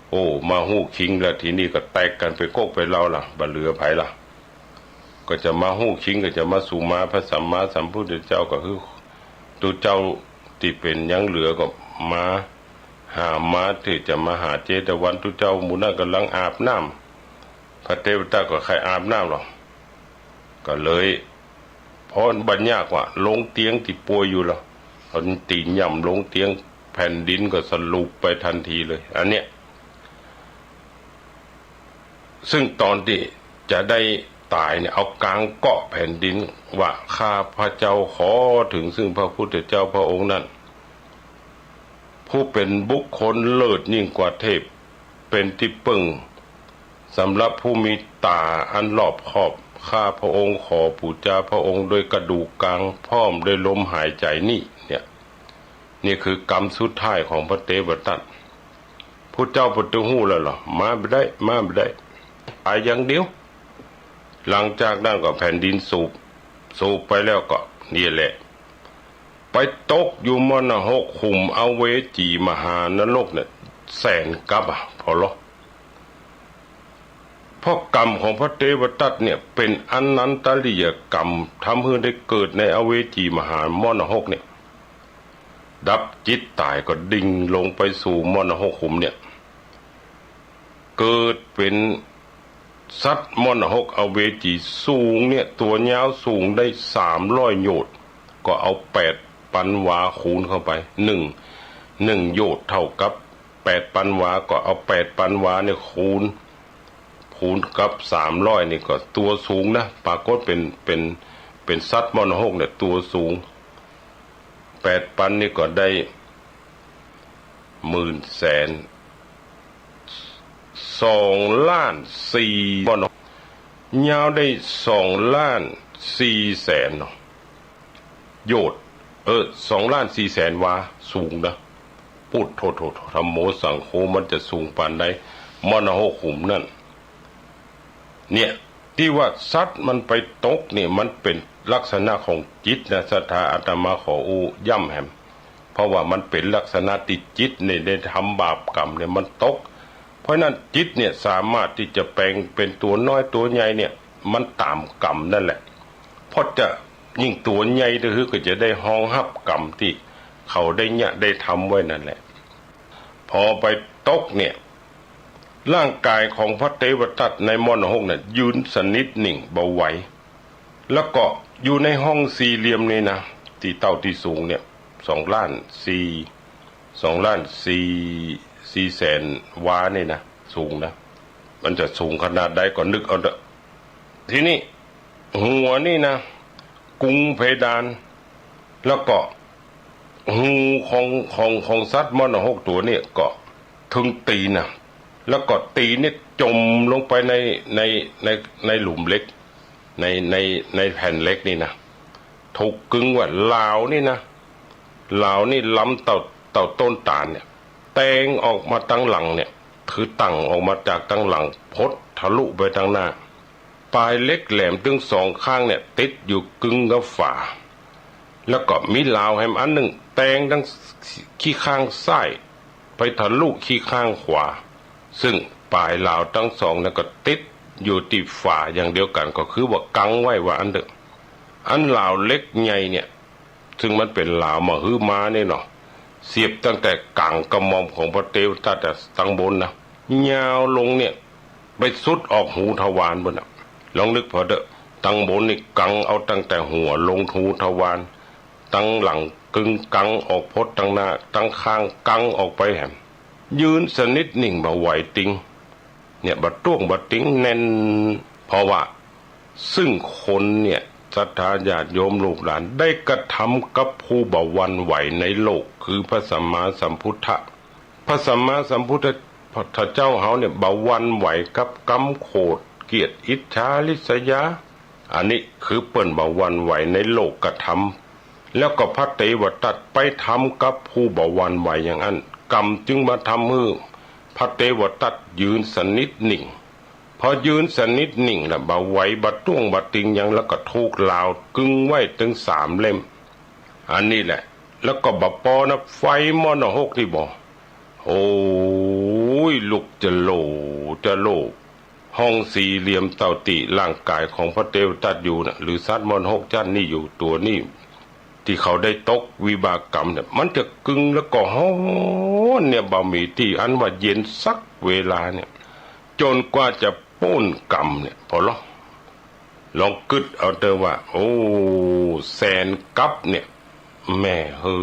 โอ้มาหู้คิงแล้วทีนี้ก็แตกกันไปโกกไปเล่าล่ะบ่เหลือไผล่ะก็จะมาหู้คิงก็จะมาสู่มาพระสัมมาสัมพุทธเจ้าก็คือตัวเจ้าที่เป็นยังเหลือก็มาหามาที่จะมาหาเจตวันตัวเจ้าหมู่นั้นกำลังอาบน้ำพระเทวทัตก็ใครอาบน้ำหรอกก็เลยพอบัญญัติว่าลงเตียงที่ป่วยอยู่แล้วตอนตีนย่ำลงเตียงแผ่นดินก็สลุปไปทันทีเลยอันเนี้ยซึ่งตอนที่จะได้ตายเนี่ยเอากลางเกาะแผ่นดินว่าข้าพระเจ้าขอถึงซึ่งพระพุทธเจ้าพระองค์นั้นผู้เป็นบุคคลเลิศยิ่งกว่าเทพเป็นที่พึ่งสำหรับผู้มีตาอันรอบคอบข้าพระองค์ขอปูจาพระองค์โดยกระดูกกลางพร้อมด้วยลมหายใจนี่คือกรรมสุดท้ายของพระเทวทัตผู้เจ้าปฏิหูแล้วเหรอมาไม่ได้ตายอย่างเดียวหลังจากนั้นก็แผ่นดินสูบไปแล้วก็นี่แหละไปตกอยู่มรณะ6ขุมอเวจีมหานรกเนี่ยแสนกับพอหรอเพราะกรรมของพระเทวทัตเนี่ยเป็นอนันตริยกรรมทำให้ได้เกิดในอเวจีมหามรณะ6เนี่ย ดับจิตตายก็ดิ่งลงไปสู่มรณะหกขุมเนี่ยเกิดเป็นสัตว์มรณะหกอเวจีสูงเนี่ยตัวยาวสูงได้300 โยชน์ก็เอา8 ปันวาคูณเข้าไปหนึ่งโยชน์เท่ากับ8 ปันวาก็เอา8 ปันวาเนี่ยคูณกับ300นี่ก็ตัวสูงนะปรากฏเป็นสัตว์มรณะหกเนี่ยตัวสูง8 ปันนี่ก็ได้10,000,000 2,400,000 มรณะยาวได้2,400,000เนาะโยชน์2,400,000 วาสูงนะพูดโทธรรมโมสังโฆมันจะสูงปานใดมรณะหกขุมนั่นเนี่ยที่ว่าสัตว์มันไปตกเนี่ยมันเป็นลักษณะของจิตนะศรัทธาอาตมาขอย้ำแหมเพราะว่ามันเป็นลักษณะติดจิตเนี่ยได้ทำบาปกรรมเนี่ยมันตกเพราะนั้นจิตเนี่ยสามารถที่จะแปลงเป็นตัวน้อยตัวใหญ่เนี่ยมันตามกรรมนั่นแหละเพราะจะยิ่งตัวใหญ่ก็จะได้ห้องรับกรรมที่เขาได้ทำไว้นั่นแหละพอไปตกเนี่ยร่างกายของพระเทวทัตในมรณะหกเนี่ยยืนสนิทนิ่งเบาไหวแล้วก็อยู่ในห้องสี่เหลี่ยมนี่นะที่เต้าที่สูงเนี่ย2,400,000 วานี่นะสูงนะมันจะสูงขนาดใดก็นึกเอาเถอะทีนี้หัวนี่นะกุงเพดานแล้วก็หูของสัตว์มรณะหกตัวเนี่ยก็ถึงตีนะแล้วก็ตีเนี่ยจมลงไปในหลุมเล็กในแผ่นเล็กนี่นะถูกกึงว่าลาวนี่นะลาวนี่ล้ำเต่าต้นตาลเนี่ยแตงออกมาตั้งหลังเนี่ยคือตั้งออกมาจากตั้งหลังพดทะลุไปทางหน้าปลายเล็กแหลมถึง2 ข้างเนี่ยติดอยู่กึงกับฝาแล้วก็มีลาวแหมอันหนึ่งแตงทั้งขี้ข้างซ้ายไปทะลุขี้ข้างขวาซึ่งปลายลาวทั้งสองนั้นก็ติดอยู่ที่ฝาอย่างเดียวกันก็คือว่ากังไว้ว่าอันเดิมอันลาวเล็กใหญ่เนี่ยซึ่งมันเป็นลาวมหึมาเนี่ยเนาะเสียบตั้งแต่กลางกระหม่อมของพระเทวทัตแต่ตั้งบนนะยาวลงเนี่ยไปสุดออกหูทวารบนน่ะลองนึกพอเด้อตั้งบนนี่กังเอาตั้งแต่หัวลงหูทวารตั้งหลังกึ่งกังออกพดตั้งหน้าตั้งข้างกังออกไปแหมยืนสนิทนิ่งบ่ไหวติงเนี่ยบัดต้วงบัดติงแน่นเพราะว่าซึ่งคนเนี่ยศรัทธาญาติโยมลูกหลานได้กระทำกับผู้บ่หวั่นไหวในโลกคือพระสัมมาสัมพุทธะพระสัมมาสัมพุทธเจ้าเฮาเนี่ยบ่หวั่นไหวกับกรรมโขดเกียรติอิจฉาริษยาอันนี้คือเปิ้นบ่หวั่นไหวในโลกกระทำแล้วก็พระเทวทัตไปทำกับผู้บ่หวั่นไหวอย่างนั้นกรรมจึงมาทำให้พระเทวทัตยืนสนิทนิ่งพอยืนสนิทนิ่งแล้วบ่ไหวบ่ต้วงบ่ติงยังแล้วก็ถูกลาวกึงไว้ถึง3 เล่มอันนี้แหละแล้วก็บ่ปอนะไฟมรณะหกที่บ่โอ้ยลุกจะโลห้องสี่เหลี่ยมเต่าติร่างกายของพระเทวทัตอยู่นะหรือสัตว์มรณะหกจันนี่อยู่ตัวนี้ที่เขาได้ตกวิบากกรรมเนี่ยมันจะกึงแล้วก็ฮ้อนเนี่ยบ่มีที่อันว่าเย็นสักเวลาเนี่ยจนกว่าจะพ้นกรรมเนี่ยพอลองกึดเอาเถอะว่าโอ้แสนกับเนี่ยแม่เฮ้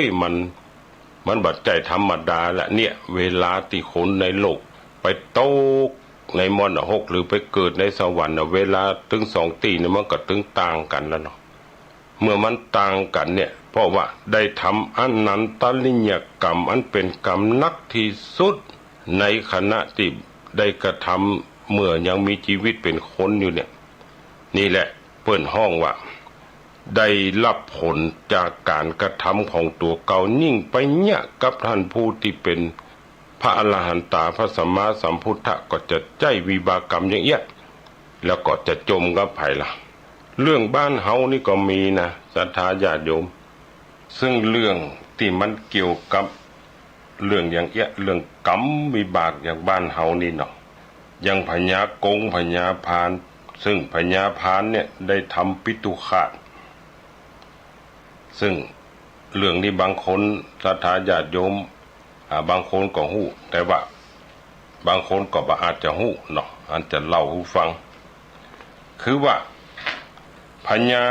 ยมันบัดใจธรรมดาละเนี่ยเวลาที่คนในโลกไปตกในมรณะหกหรือไปเกิดในสวรรค์เวลาถึง2 ตีเนี่ยมันก็ถึงต่างกันแล้วเนาะเมื่อมันต่างกันเนี่ยเพราะว่าได้ทำอนันตลิญกรรมอันเป็นกรรมนักที่สุดในขณะที่ได้กระทำเมื่อยังมีชีวิตเป็นคนอยู่เนี่ยนี่แหละเปิ้นห้องว่าได้รับผลจากการกระทำของตัวเก่ายิ่งไปเนี่ยกับท่านผู้ที่เป็นพระอรหันตาพระสัมมาสัมพุทธะก็จะใจวิบากกรรมอย่างเงี้ยแล้วก็จะจมกับไผล่ะเรื่องบ้านเฮานี่ก็มีนะศรัทธาญาติโยมซึ่งเรื่องที่มันเกี่ยวกับเรื่องอย่างเงี้ยเรื่องกรรมวิบากอย่างบ้านเฮานี่เนาะอย่างพญากงพญาพานซึ่งพญาพานเนี่ยได้ทำปิตุฆาตซึ่ง เรื่องนี้บางคนศรัทธาญาติโยมบางคนก็ฮู้แต่ว่าบางคนก็บ่อาจจะฮู้เนาะอาจจะเล่าให้ฟังคือว่าพญา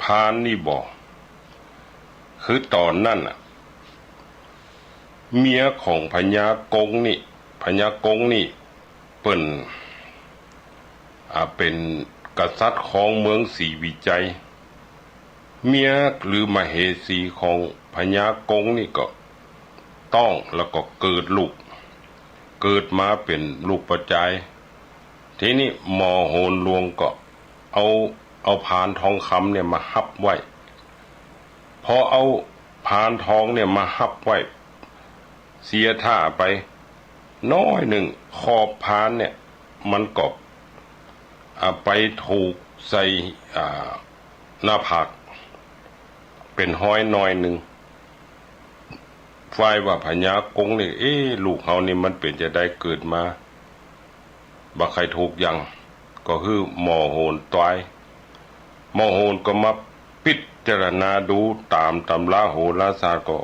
พานนี่บอกคือตอนนั้นเมียของพญากงนี่เปิ้นเป็นกษัตริย์ของเมืองศรีวิจัยเมียหรือมเหสีของพญากงนี่ก็ต้องแล้วก็เกิดมาเป็นลูกประจายทีนี้หมอโหนหลวงก็เอาพานทองคำเนี่ยมาฮับไว้พอเอาพานทองเนี่ยมาฮับไว้เสียท่าไปน้อยหนึ่งขอบพานเนี่ยมันก็ไปถูกใส่หน้าผากเป็นห้อยน้อยหนึ่งฝ่ายว่าพญากงนี่ลูกเฮานี่มันเป็นจะได้เกิดมาบ่ใครถูกยังก็คือหมอโหนตายหมอโหนก็มาพิจารณาดูตามตำราโหราศาสตร์ก็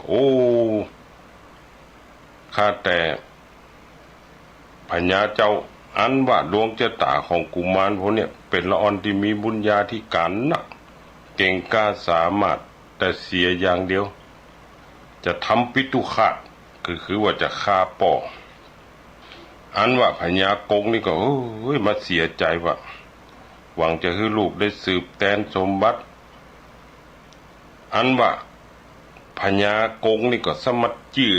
ข้าแต่พญาเจ้าอันว่าดวงชะตาของกุมารพวกเนี่ยเป็นละอ่อนที่มีบุญญาธิการนักเก่งกล้าสามารถแต่เสียอย่างเดียวจะทำปิตุฆาตคือว่าจะฆ่าป่ออันว่าพญากงนี่ก็มาเสียใจว่าหวังจะให้ลูกได้สืบแทนสมบัติอันว่าพญากงนี่ก็สมัดเจื่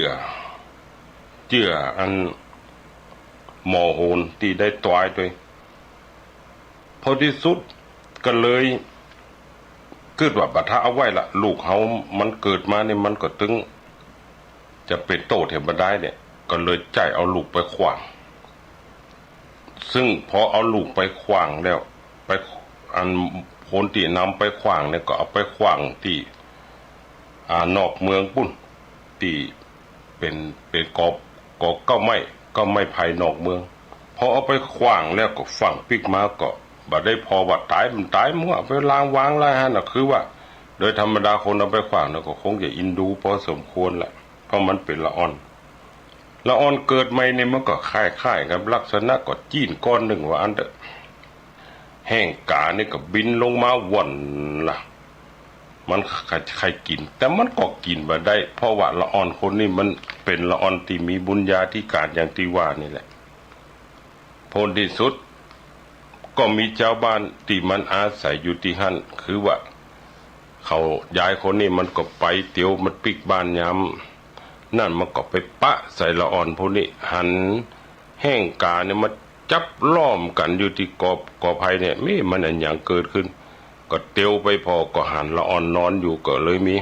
ออันหมอโหนที่ได้ตายด้วยพอที่สุดก็เลยเกิดว่าบัดถ้าเอาไว้ละลูกเฮามันเกิดมาเนี่ยมันก็ตึงจะเป็นโตเทบได้เนี่ยก็เลยใจเอาลูกไปขวางซึ่งพอเอาลูกไปขวางแล้วไปอันโหนที่นำไปขวางเนี่ยก็เอาไปขวางที่นอกเมืองปุ่นที่เป็นกอบเก้าไม้ไผ่นอกเมืองพอเอาไปขวางแล้วก็ฝั่งปิกมาก็บ่ได้พอว่าตายมันตายมั่วไปล้างวางแล้วฮะน่ะคือว่าโดยธรรมดาคนเอาไปขวางแล้วก็คงจะอินดูพอสมควรแหละเพราะมันเป็นละอ่อนเกิดใหม่เนี่ยมันก็คล้ายๆกับลักษณะก็จีนก้อนหนึ่งว่าอันเดอแห้งกาเนี่ยก็บินลงมาว่อนล่ะมันใครกินแต่มันก็กินมาได้เพราะว่าละอ่อนคนนี่มันเป็นละอ่อนที่มีบุญญาธิการอย่างที่ว่านี่แหละผลที่สุดก็มีเจ้าบ้านที่มันอาศัยอยู่ที่หั่นคือว่าเขาย้ายคนนี้มันก็ไปเตียวมันปิกบ้านย้ำนั่นมันก็ไปปะใส่ละอ่อนพวกนี้หันแห้งกาเนี่ยมันจับล้อมกันอยู่ที่กอไผ่เนี่ยมันอันอย่างเกิดขึ้นก็เตียวไปพอก็หันละอ่อนนอนอยู่ก็เลยมี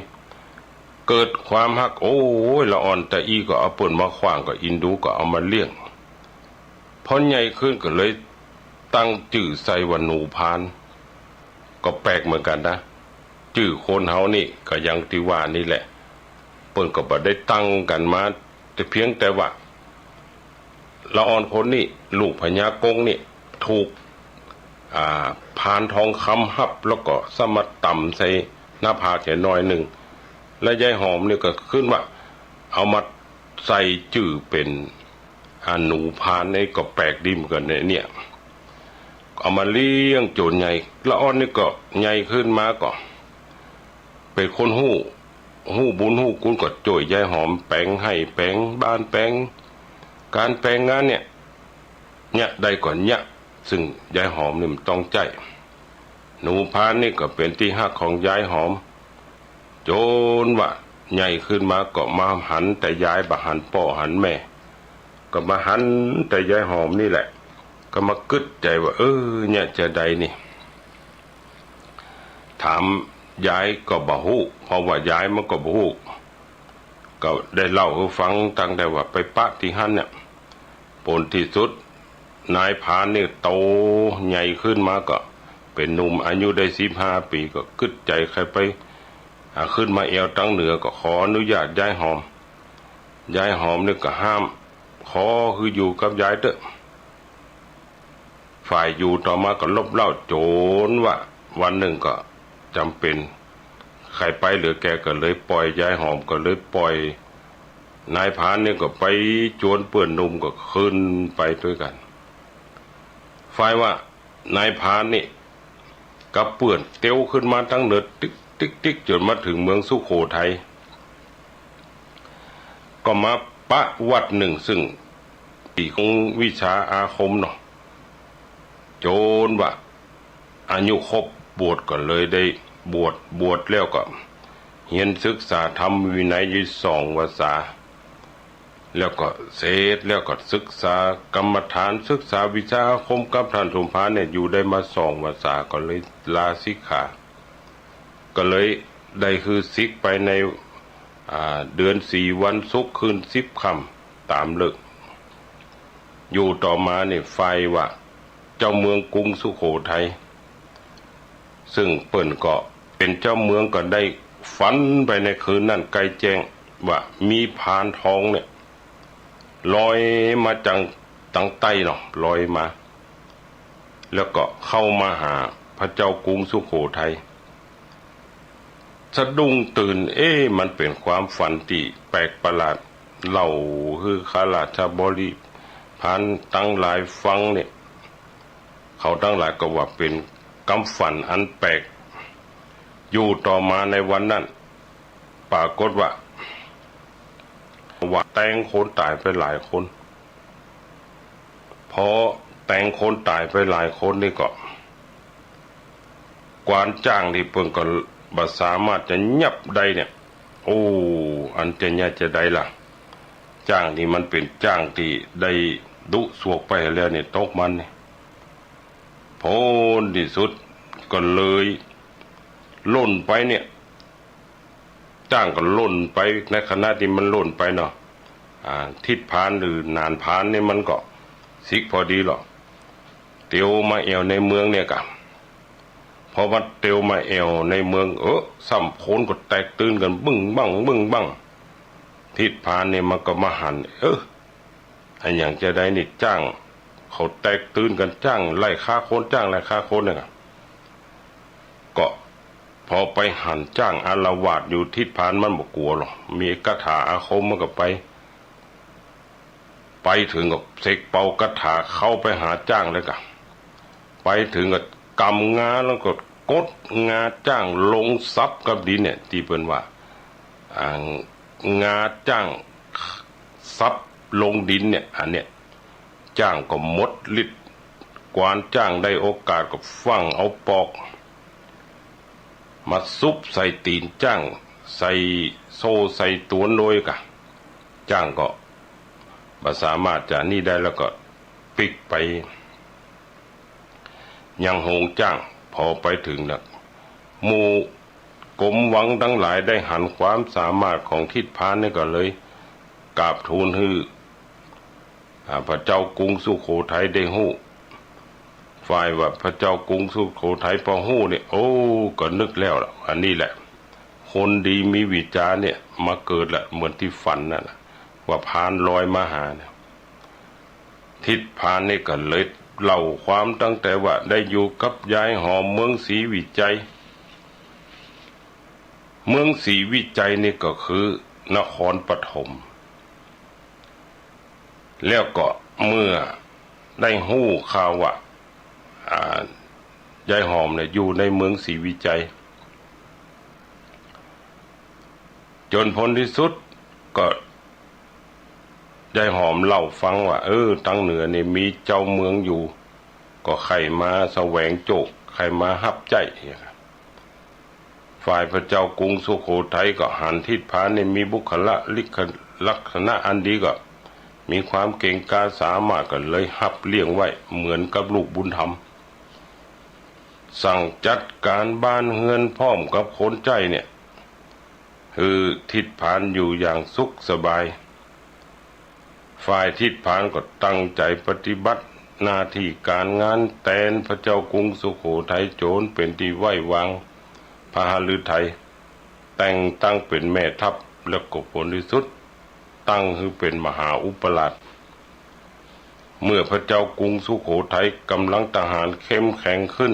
เกิดความฮักละอ่อนแต่อีก็เอาปืนมาขว้างก็อินดูก็เอามาเลี้ยงพอใหญ่ขึ้นก็เลยตั้งชื่อใส่ว่าหนูพานก็แปลกเหมือนกันนะชื่อคนเฮานี่ก็ยังที่ว่านี่แหละเปิ้นก็บ่ได้ตั้งกันมาแต่เพียงแต่ว่าละอ่อนคนนี่ลูกพญากงนี่ถูกพานทองคำฮับแล้วก็สมัดต่ำใส่หน้าผากแค่น้อยหนึ่งและยายหอมนี่ก็ขึ้นว่าเอามาใส่ชื่อเป็นหนูพานนี่ก็แปลกดีเหมือนกันเนี่ยเอามาเลี้ยงโจรใหญ่ละอ่อนนี่ก็ใหญ่ขึ้นมาก็เป็นคนหู้บุญหู้กุญก็จ่วยยายหอมแปลงให้แปลงบ้านแปลงการแปลงงานเนี่ยได้ก่อนเนี่ยซึ่งยายหอมนี่มันต้องใจหนูพานนี่ก็เป็นที่ฮักของยายหอมโจนว่าใหญ่ขึ้นมาก็มาหันแต่ยายบ่หันพ่อหันแม่ก็มาหันแต่ยายหอมนี่แหละก็มากึดใจว่าเนี่ยจะใดนี่ถามยายก็บ่ฮู้เพราะว่ายายมันก็บ่ฮู้ก็ได้เล่าให้ฟังตั้งแต่ว่าไปปะที่หั่นเนี่ยผลที่สุดนายพานนี่โตใหญ่ขึ้นมาก็เป็นหนุ่มอายุได้15 ปีก็กึดใจใครไปขึ้นมาเอวตั้งเหนือก็ขออนุญาตยายหอมนี่ก็ห้ามขอคืออยู่กับยายเถอะฝ่ายอยู่ต่อมาก็ลบเล่าโจรว่าวันหนึ่งก็จำเป็น ใครไปเหลือแกก็เลยปล่อยยายหอมก็เลยปล่อยนายพรานเนี่ยก็ไปจวนเปื่อนนุ่มก็ขึ้นไปด้วยกันฝ่ายว่านายพรานนี่กับเปื่อนเตียวขึ้นมาทั้งเนิดติ๊กติ๊กติ๊กจนมาถึงเมืองสุโขทัยก็มาปะวัดหนึ่งซึ่งปีของวิชาอาคมเนาะโจนว่าอายุครบบวชก็เลยได้บวชแล้วก็เรียนศึกษาธรรมวินัยอยู่2 ภาษาแล้วก็เสร็จแล้วก็ศึกษากรรมฐานศึกษาวิชาอาคมกับท่านสมภารเนี่ยอยู่ได้มา2 ภาษาก็เลยลาสิกขาก็เลยได้คือสิกไปในเดือน4 วันศุกร์คืน10 ค่ำตามเลิกอยู่ต่อมาเนี่ยไฟว่าเจ้าเมืองกรุงสุโขทัยซึ่งเปิ้นก็เป็นเจ้าเมืองก็ได้ฝันไปในคืนนั้นไกลแจ้งว่ามีพานทองเนี่ยลอยมาจังตั้งใต้เนาะลอยมาแล้วก็เข้ามาหาพระเจ้ากรุงสุโขทัยสะดุ้งตื่นมันเป็นความฝันที่แปลกประหลาดเล่าคือข้าราชบริพารตั้งหลายฟังเนี่ยเขาตั้งหลายก็ว่าเป็นคำฝันอันแปลกอยู่ต่อมาในวันนั้นปรากฏว่าแต่งคนตายไปหลายคนพอแต่งคนตายไปหลายคนนี่ก็กวานจ้างที่เพิ่งก็บ่สามารถจะยับได้เนี่ยอันจะยับจะได้ล่ะจ้างนี่มันเป็นจ้างที่ได้ดุสวกไปแล้วเนี่ยตกมันเนี่ยผลที่สุดก็เลยล่นไปเนี่ยจ้างก็ล่นไปในขณะที่มันล่นไปเนาะทิศพานหรือนานพานเนี่ยมันก็สิกพอดีหรอกเตียวมาแอวในเมืองเนี่ยกะพอมาเตียวมาแอวในเมืองสัมโพนก็แตกตื่นกันบึ้งบังทิศพานเนี่ยมันก็มาหันอันอย่างจะได้นี่จ้างเขาแตกตื่นกันจ้างไล่ฆ่าคนจ้างไล่ฆ่าคนเนี่ยก็พอไปหันจ้างอาละวาดอยู่ทิศพานมันบ่กลัวหรอกมีคาถาอาคมมันก็ไปถึงกับเสกเป่ากระถาเข้าไปหาจ้างเลยกะไปถึงกับกำงาแล้วก็กดงาจ้างลงซับกับดินเนี่ยที่เปิ้นว่างาจ้างซับลงดินเนี่ยอันเนี้ยจ้างก็หมดฤทธิ์กวานจ้างได้โอกาสก็ฟังเอาปอกมาซุบใส่ตีนจ้างใส่โซ่ใส่ตัวโดยกะจ้างก็สามารถจะนี่ได้แล้วก็ปิกไปยังโหงจ้างพอไปถึงนะหมู่กรมวังทั้งหลายได้หันความสามารถของทิศพานนี่ก็เลยกราบทูลฮือพระเจ้ากรุงสุโขทัยได้ฮู้ฝ่ายว่าพระเจ้ากรุงสุโขทัยพอฮู้เนี่ยก็นึกแล้วล่ะอันนี้แหละคนดีมีวิจารเนี่ยมาเกิดละเหมือนที่ฝันนั่นแหละว่าพานลอยมาหาเนี่ยทิศพานนี่ก็เลยเล่าความตั้งแต่ว่าได้อยู่กับยายหอมเมืองศรีวิจัยเมืองศรีวิจัยนี่ก็คือนครปฐมแล้วก็เมื่อได้ฮู้ข่าวว่ายายหอมเนี่ยอยู่ในเมืองศรีวิจัยจนผลที่สุดก็ยายหอมเล่าฟังว่าทางเหนือนี่มีเจ้าเมืองอยู่ก็ใครมาแสวงโจกใครมาฮับใจฝ่ายพระเจ้ากรุงสุโขทัยก็หันทิศพานนี่มีบุคลักษณะอันดีก็มีความเก่งกาจสามารถก็เลยฮับเลี้ยงไว้เหมือนกับลูกบุญธรรมสั่งจัดการบ้านเฮือนพร้อมกับคนใจเนี่ยคือทิศพานอยู่อย่างสุขสบายฝ่ายทิศพานก็ตั้งใจปฏิบัติหน้าที่การงานแทนพระเจ้ากรุงสุโขทัยโจรเป็นที่ไว้วางพหฤทัยแต่งตั้งเป็นแม่ทัพแล้วก็ผลที่สุดตั้งคือเป็นมหาอุปราชเมื่อพระเจ้ากรุงสุโขทัยกำลังทหารเข้มแข็งขึ้น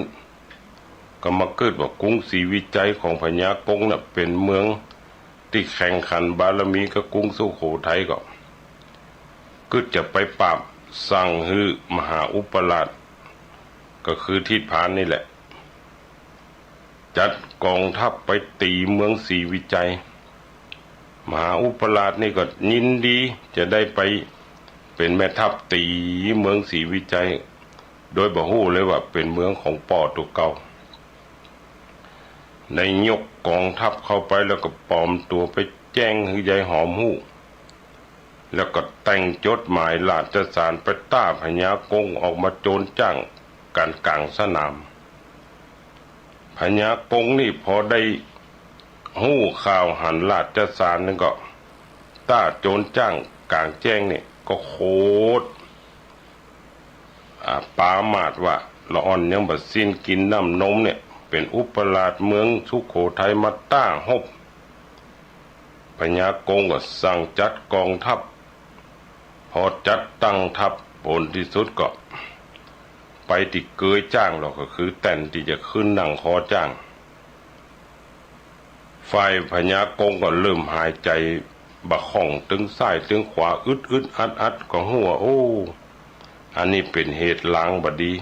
ก็มาเกิดว่ากรุงศรีวิจัยของพญากงน่ะเป็นเมืองที่แข่งขันบารมีกับกรุงสุโขทัยก็จะไปปราบสั่งฮือมหาอุปราชก็คือทิดพานนี่แหละจัดกองทัพไปตีเมืองศรีวิจัยมหาอุปราชนี่ก็ยินดีจะได้ไปเป็นแม่ทัพตีเมืองศรีวิจัยโดยบ่ฮู้เลยว่าเป็นเมืองของป่อตัวเก่าในยกกองทัพเข้าไปแล้วก็ปลอมตัวไปแจ้งให้ยายหอมฮู้แล้วก็แต่งจดหมายราชสารไปต้าพญากงออกมาโจรจ้างกันกลางสนามพญากงนี่พอได้ฮู้ข่าวหันราชสารนั่นก็ต้าโจรจ้างกลางแจ้งนี่ก็โคตรปามาดว่าละอ่อนยังบ่สิ้นกินน้ำนมเนี่ยเป็นอุปราชเมืองสุโขทัยมาต้าฮบพญากงก็สั่งจัดกองทัพพอจัดตั้งทัพผลที่สุดก็ไปติเกยจ้างเราก็คือแต่นที่จะขึ้นนั่งคอจ้างฝ่ายพญากงก็เริ่มหายใจบะข่องตึงซ้ายตึงขวาอึดอัดก็หัวโอ้อันนี้เป็นเหตุล้างบดี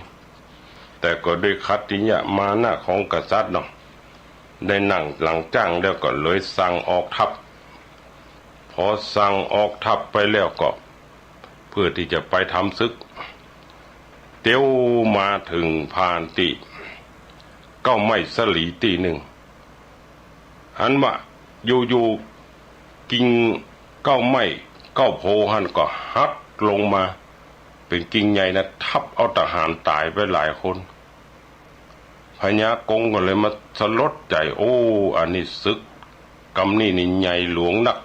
แต่ก็ด้วยคัตติยะมานะของกษัตริย์เนาะได้นั่งหลังจ้างแล้วก็เลยสั่งออกทัพพอสั่งออกทัพไปแล้วก็เพื่อที่จะไปทำศึกเตียวมาถึงพานติก็ไม่สลีตีหนึ่งหันว่าอยู่กิ่งเก้าไม้เก้าโพหันก็หักลงมาเป็นกิ่งใหญ่นะทับเอาทหารตายไปหลายคนพญากงก็เลยมาสลดใจโอ้อันนี้ศึกกำนี่ใหญ่หลวงนัก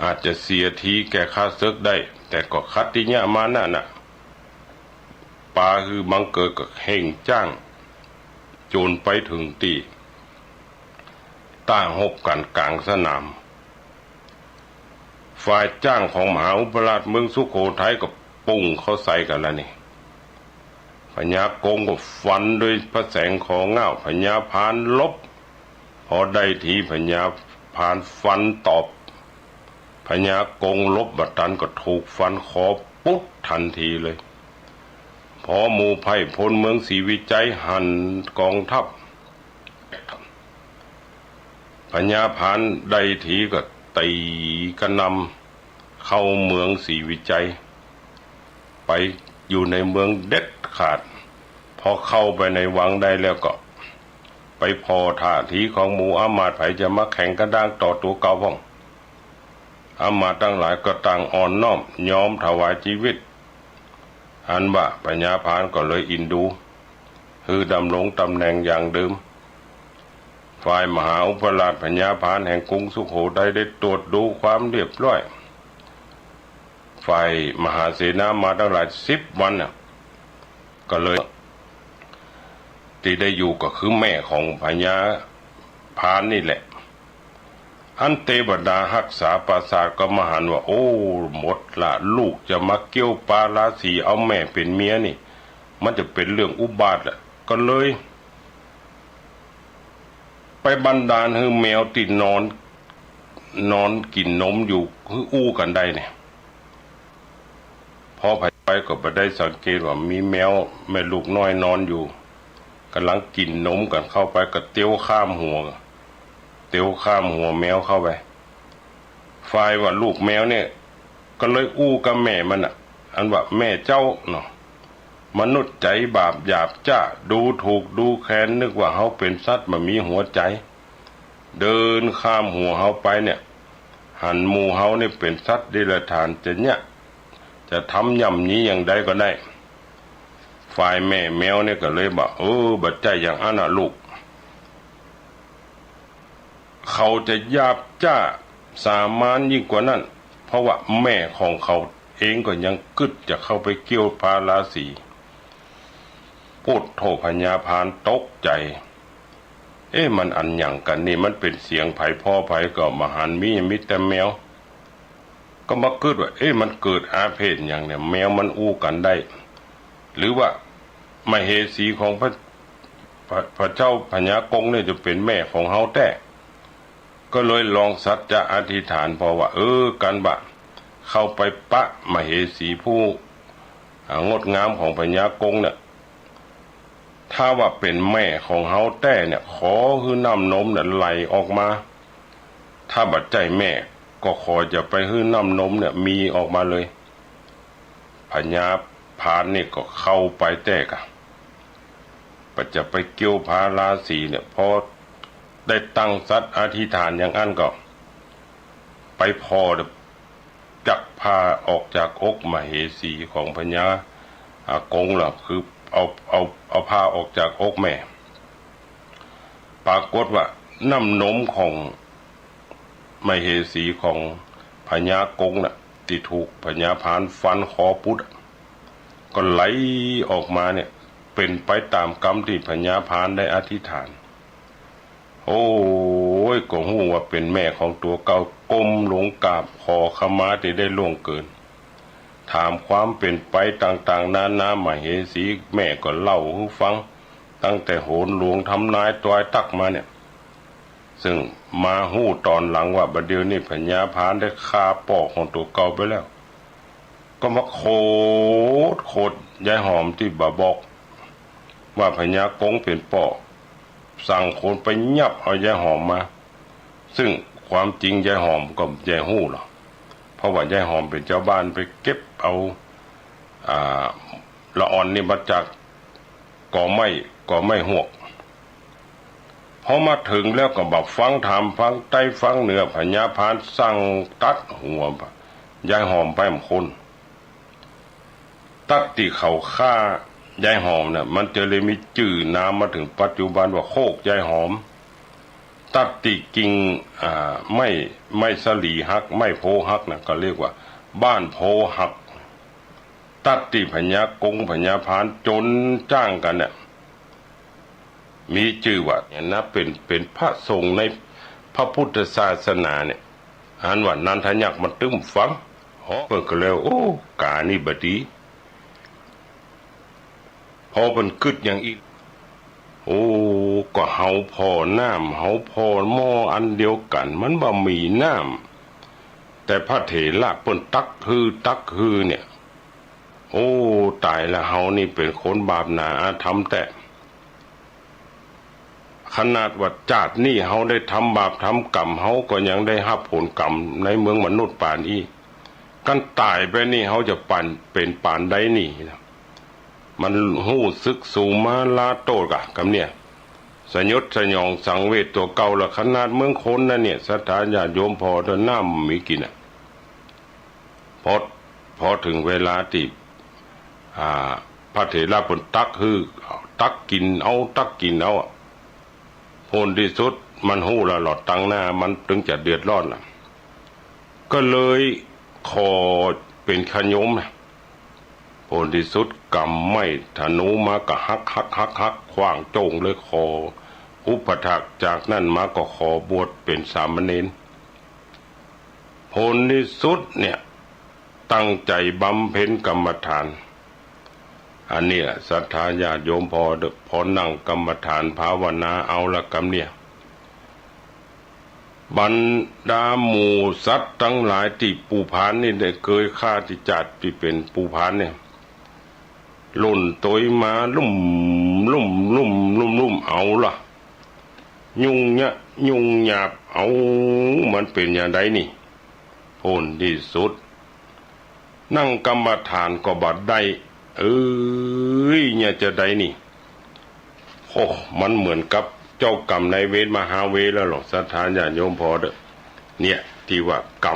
อาจจะเสียทีแก่ข้าศึกได้แต่ก็คัตติยะมาน่ะปาคือบังเกิดก็เห่งจ้างโจรไปถึงตีต้าฮบกันกลางสนามฝ่ายจ้างของมหาอุปราชเมืองสุโขทัยก็ปุ่งเข้าใส่กันแล้วนี่พญากงก็ฟันด้วยพระแสงของเงาพญาพานลบพอได้ทีพญาพานฟันตอบพญากงลบบัดทันก็ถูกฟันคอปุ๊บทันทีเลยพอหมู่ไพ่พลเมืองศรีวิจัยหันกองทัพพญาพานได้ทีก็ตีกระนำเข้าเมืองศรีวิจัยไปอยู่ในเมืองเด็ดขาดพอเข้าไปในวังได้แล้วก็ไปพอท่าทีของหมู่อามาตย์ไผจะมาแข่งกระด้างต่อตัวเก่าพ่องอามาตย์ทั้งหลายก็ต่างอ่อนน้อมยอมถวายชีวิตอันว่าพญาพานก็เลยอินดูคือดำรงตำแหน่งอย่างเดิมฝ่ายมหาอุปราชพญาพานแห่งกรุงสุโขทัยได้ตรวจดูความเรียบร้อยฝ่ายมหาเสนามาตั้งหลาย10 วันน่ะก็เลยที่ได้อยู่ก็คือแม่ของพญาพานนี่แหละอันเทวดารักษาปราสาทก็มาหันว่าโอ้หมดละลูกจะมาเกี่ยวปาราสีเอาแม่เป็นเมียนี่มันจะเป็นเรื่องอุบาทแหละก็เลยไปบันดาลให้แมวติดนอนกินนมอยู่คืออู้กันได้เนี่ยพอไปก็ไปได้สังเกตว่ามีแมวแม่ลูกน้อยนอนอยู่กำลังกินนมกันเข้าไปก็เตี้ยวข้ามหัวแมวเข้าไปฝ่ายว่าลูกแมวเนี่ยก็เลยอู้กับแม่มันอ่ะอันว่าแม่เจ้าเนาะมนุษย์ใจบาปหยาบจ้าดูถูกดูแค้นนึกว่าเขาเป็นสัตว์มามีหัวใจเดินข้ามหัวเขาไปเนี่ยหันหมู่เขาเนี่ยเป็นสัตว์เดรัจฉานจะทำย่ำนี้อย่างใดก็ได้ฝ่ายแม่แมวเนี่ยก็เลยบอกบัดใจอย่างอันน่ะลูกเขาจะหยาบจ้าสามานยิ่งกว่านั้นเพราะว่าแม่ของเขาเองก็ยังกึดจะเข้าไปเกี่ยวพาราสีพูดโทพญาพานตกใจมันอันหยังกันนี่มันเป็นเสียงไผ่พ่อไผ่ก็มหันมิแต่แมวก็มาเกิดว่ามันเกิดอาเพศอย่างเนี่ยแมวมันอู้กันได้หรือว่ามเหสีของพระ พระเจ้าพญากงเนี่ยจะเป็นแม่ของเฮาแต่ก็เลยลองสัจจะอธิษฐานพอว่ากันบะเข้าไปปะมเหสีผู้งดงามของพญากงเนี่ยถ้าว่าเป็นแม่ของเฮาแต่เนี่ยขอให้น้ำนมเนี่ยไหลออกมาถ้าบัดใจแม่ก็ขอจะไปให้น้ำนมเนี่ยมีออกมาเลยพญาพานนี่ก็เข้าไปแต่กะปัจจะไปเกี่ยวพาราศีเนี่ยพอได้ตั้งสัตว์อธิษฐานอย่างนั้นก็ไปพอจักพาออกจากอกมเหสีของพญากงล่ะคือเอาพาออกจากอกแม่ปรากฏว่าน้ำนมของมเหสีของพญากงน่ะที่ถูกพญาพานฟันคอพุทธก็ไหลออกมาเนี่ยเป็นไปตามกรรมที่พญาพานได้อธิษฐานโอ้ยก็หู้ว่าเป็นแม่ของตัวเก่าก้มลงกราบขอขมาที่ได้ล่วงเกินถามความเป็นไปต่างๆนานามาเหสีแม่ก็เล่าให้ฟังตั้งแต่โหนหลวงทำนายตอยตักมาเนี่ยซึ่งมาหู้ตอนหลังว่าบัดเดี๋ยวนี้พญาพานได้ฆ่าปอกของตัวเก่าไปแล้วก็มาโคตรยายหอมที่บ่บอกว่าพญากงเป็นปอกสั่งคนไปยับเอายายหอมมาซึ่งความจริงยายหอมก็ยายหู้หรอกเพราะว่ายายหอมเป็นเจ้าบ้านไปเก็บเอาละอ่อนนี่มาจากก่อไม้หวกพอมาถึงแล้วก็บอกฟังธรรมฟังใต้ฟังเหนือพญาพานสั่งตัดหัวยายหอมไปมคนตัดที่เขาฆ่ายายหอมเนี่ยมันจะเลยมีชื่อน้ำมาถึงปัจจุบันว่าโคกยายหอมตัดติกิ่งไม่สลีหักไม่โพหักนะก็เรียกว่าบ้านโพหักตัดติพญากงพญาพานจนจ้างกันเนี่ยมีชื่อว่าเนี่ยนะเป็นพระสงฆ์ในพระพุทธศาสนาเนี่ยอันว่านันทยักษ์มันตึ้มฟังเพิ่นก็เลยโอ้กานี่บดีพอเป็นกึดอย่างอีกโอ้ก็เฮาพอน้ำเฮาพอหม้ออันเดียวกันมันบ่มีน้ำแต่พระเถระเปิ้นตักฮือเนี่ยโอ้ตายละเฮานี่เป็นคนบาปหนาอาธรรมแต่ขนาดว่าจาดนี่เฮาได้ทำบาปทำกรรมเฮาก็ยังได้รับผลกรรมในเมืองมนุษย์ป่านนี้กันตายไปนี่เฮาจะเป็นป่านใดนี่มันหู้ซึกสูมาลาโตกะกับเนี่ยสยดสยองสังเวชตัวเก่าละขนาดเมืองคนนะเนี่ยสถานญาติโยมพอเดินน้ำมีกินพอถึงเวลาที่พระเถระผลตักคือตักกินเอาผลที่สุดมันหู้ละหลอดตังหน้ามันถึงจะเดือดร้อนล่ะก็เลยขอเป็นขยมผลที่สุดกรรมไม่ธนูมาก็ฮักขว้างโจงเลยขออุปถักจากนั้นมาก็ขอบวชเป็นสามเณรผลที่สุดเนี่ยตั้งใจบำเพ็ญกรรมฐานอันนี้ศรัทธาญาติโยมพอนั่งกรรมฐานภาวนาเอาละกรรมเนี่ยบรรดาหมู่สัตว์ทั้งหลายที่ปูพานนี่ได้เคยฆ่าที่จัดที่เป็นปูพานเนี่ยล่นตัวมาลุ่มเอาล่ะยุ่งหยาบเอามันเป็นอย่างไรนี่ผลที่สุดนั่งกรรมฐานก็บัดได้เนี่ยจะได้นี่โอ้มันเหมือนกับเจ้ากรรมนายเวรมหาเวรแล้วหรอกสถานญาติโยมพอเด้อเนี่ยที่ว่ากร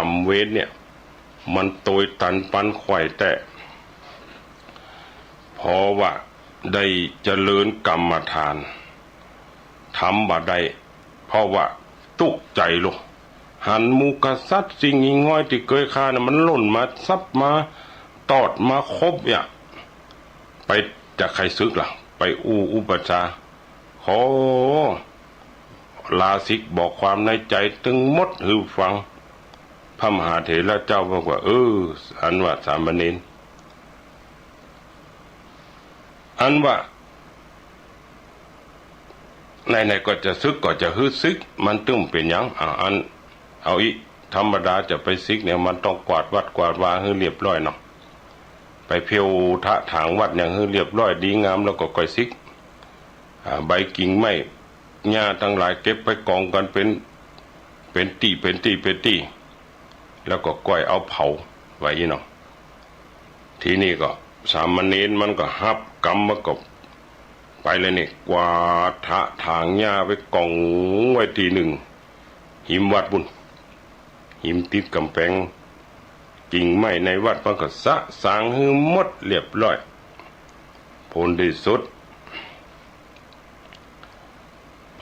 รมเวรเนี่ยมันโตยตันปันไข่แต่เพราะว่าได้เจริญกรรมฐานทำบ่ได้เพราะว่าตุกใจลูกหันมูกษัตริย์สิ่งง่อยที่เคยฆ่านะมันหล่นมาซับมาตอดมาครบเนี่ยไปจากใครซึกล่ะไปอุปชาขอลาสิกบอกความในใจตึงมดหือฟังพระมหาเถระเจ้าบอกว่าอันว่าสามเณรอันว่า ในก็จะซึกก็จะฮึดซึกมันตึ้มเป็นหยังอันเอาอีธรรมดาจะไปซึกเนี่ยมันต้องกวาดวัดกวาดวาให้เรียบร้อยเนาะไปเพียวทะถางวัดอย่างให้เรียบร้อยดีงามแล้วก็ก่อยซึกใบกิ่งไม้หญ้าทั้งหลายเก็บไปกองกันเป็นตีแล้วก็ก้อยเอาเผาไว้เนาะทีนี้ก็สามเณรมันก็ฮับกรรมมันก็ไปเลยนี่กวาดทะถางหญ้าไปกองไว้ทีหนึ่งหิมวัดบุญหิมติดกำแพงกิ่งไม้ในวัดมันก็สะสางให้หมดเรียบร้อยผลที่สุด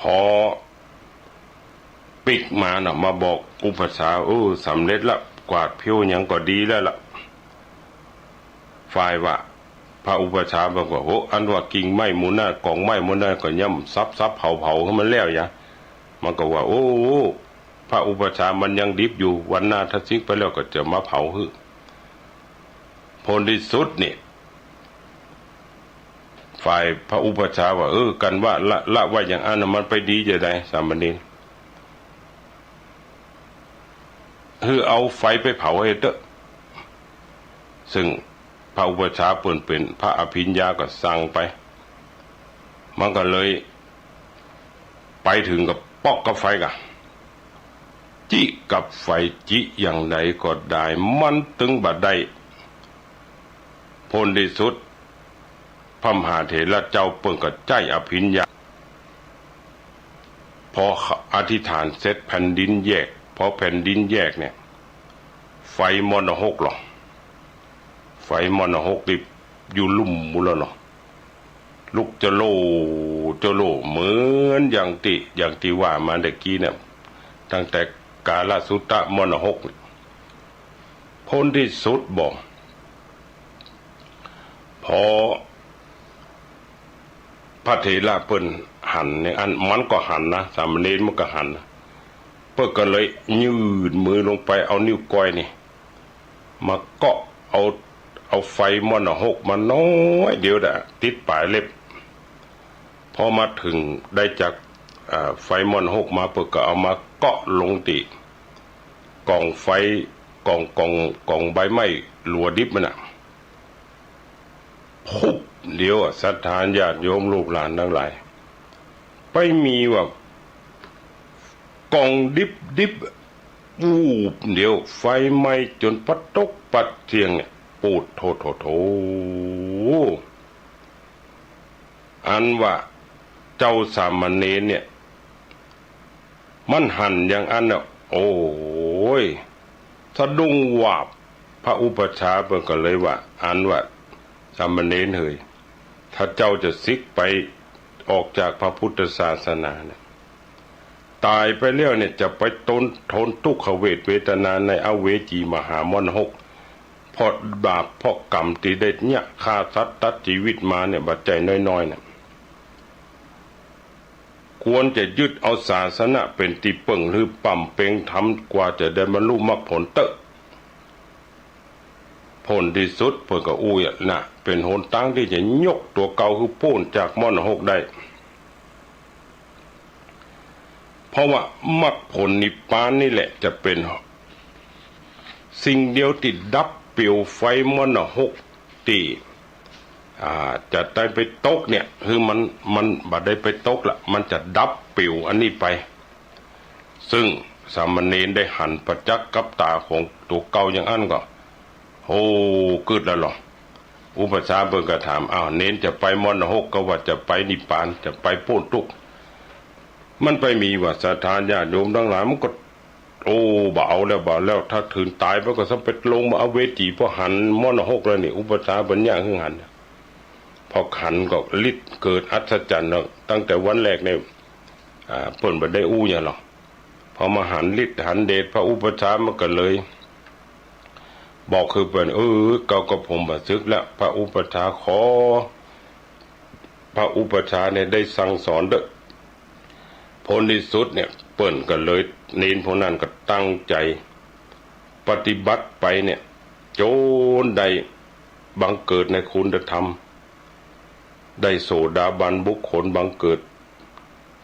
พอปิกมาน่ะมาบอกอุปชาสำเร็จละกวาดเพียวยังก็ดีแล้วล่ะฝ่ายว่าพระอุปชาบอกว่าอันว่ากิ่งไม้มูลน่ะกองไม้มูลน่ะก็ย่ำซับเผาให้มันแล้วยะมันก็ว่าพระอุปชามันยังดิบอยู่วันหน้าถ้าซิกไปแล้วก็จะมาเผาหื้อผลที่สุดนี่ฝ่ายพระอุปชาว่ากันว่าละว่าอย่างอันมันไปดีจะได้สามเณรเอาไฟไปเผาให้เถอะซึ่งพระอุปชาเป็นพระอภิญญาก็สั่งไปมันก็เลยไปถึงกับปอกกับไฟกันจิกับไฟจิอย่างใดก็ได้มันตึงบัดได้ผลที่สุดพระมหาเถระเจ้าเปิ่นก็ใจอภิญญาพออธิษฐานเสร็จแผ่นดินแยกพอแผ่นดินแยกเนี่ยไฟมรณะหรอไฟมรณะติดอยู่ลุ่มมุลเนาะลุกจะโลเหมือนอย่างที่ว่ามาเมื่อกี้เนี่ยตั้งแต่กาลสุตตะมรณะพ้นที่สุดบอกพอพระเถระเปิ้นหันเนี่ยอันมันก็หันนะสามเณรมันก็หันเปิ้นก็เลยยืดมือลงไปเอานิ้วก้อยนี่มาเกาะเอาไฟมรณะมาน้อยเดียวติดปลายเล็บพอมาถึงได้จากไฟมรณะมาเปิ้นก็เอามาเกาะลงติกองไฟกองใบไม้หลัวดิบมันพุบเดี๋ยวศรัทธาญาติโยมลูกหลานทั้งหลายไปมีว่ากองดิบวูบเดี๋ยวไฟไหม้จนปัดตกปัดเทียงเนี่ยปูดโถอันว่าเจ้าสามเณรเนี่ยมันหันอย่างอันน่ะโอ้ยสะดุ้งวาบพระอุปชาเพิ่นก็เลยว่าอันว่าสามเณรเฮ้ยถ้าเจ้าจะซิกไปออกจากพระพุทธศาสนาเนี่ยตายไปแล้วเนี่ยจะไปทนทุกขเวทนาในอเวจีมหามรณะเพราะบาปเพราะกรรมที่ได้เนี่ยฆ่าสัตว์ตัดชีวิตมาเนี่ยบัดใจน้อยๆเนี่ยควรจะยึดเอาศาสนาเป็นที่เปิ่งหรือปั่มเป่งทำกว่าจะได้บรรลุมรรคผลเตอะผลที่สุดเพื่อก็น่ะเป็นหนทางที่จะยกตัวเก่าคือพ้นจากมรณะได้เพราะว่ามรรคผลนิพพานนี่แหละจะเป็นสิ่งเดียวที่ดับเปลวไฟมรณะที่จะได้ไปตกเนี่ยคือมันบัดได้ไปตกละมันจะดับเปลวอันนี้ไปซึ่งสามเณรได้หันประจักษ์กับตาของตัวเก่าอย่างอันก็เกิดแล้วหรออุปชาเบิ่งก็ถามเน้นจะไปมรณะก็ว่าจะไปนิพพานจะไปพ้นทุกข์มันไปมีว่าศรัทธาญาติโยมทั้งหลายมันก็บ่เอาแล้วถ้าถึงตายมันก็สัมเป็ดลงมาเอาเวจีพอหันมรณะแล้วนี่อุปชาปัญญาคือหันพอขันก็ฤทธิ์เกิดอัศจรรย์ตั้งแต่วันแรกเนี่ยเปิ่นบ่ได้อย่างหรอกพอมาหันฤทธิ์หันเดชพระอุปชามันก็เลยบอกคือเป็นก็ผมบัดซึกแล้วพระอุปชาขอพระอุปชาเนี่ยได้สั่งสอนเด้อผลที่สุดเนี่ยเปิ่นก็เลยเน้นพวกนั้นก็ตั้งใจปฏิบัติไปเนี่ยโจนได้บังเกิดในคุณธรรมได้โสดาบันบุคคลบังเกิด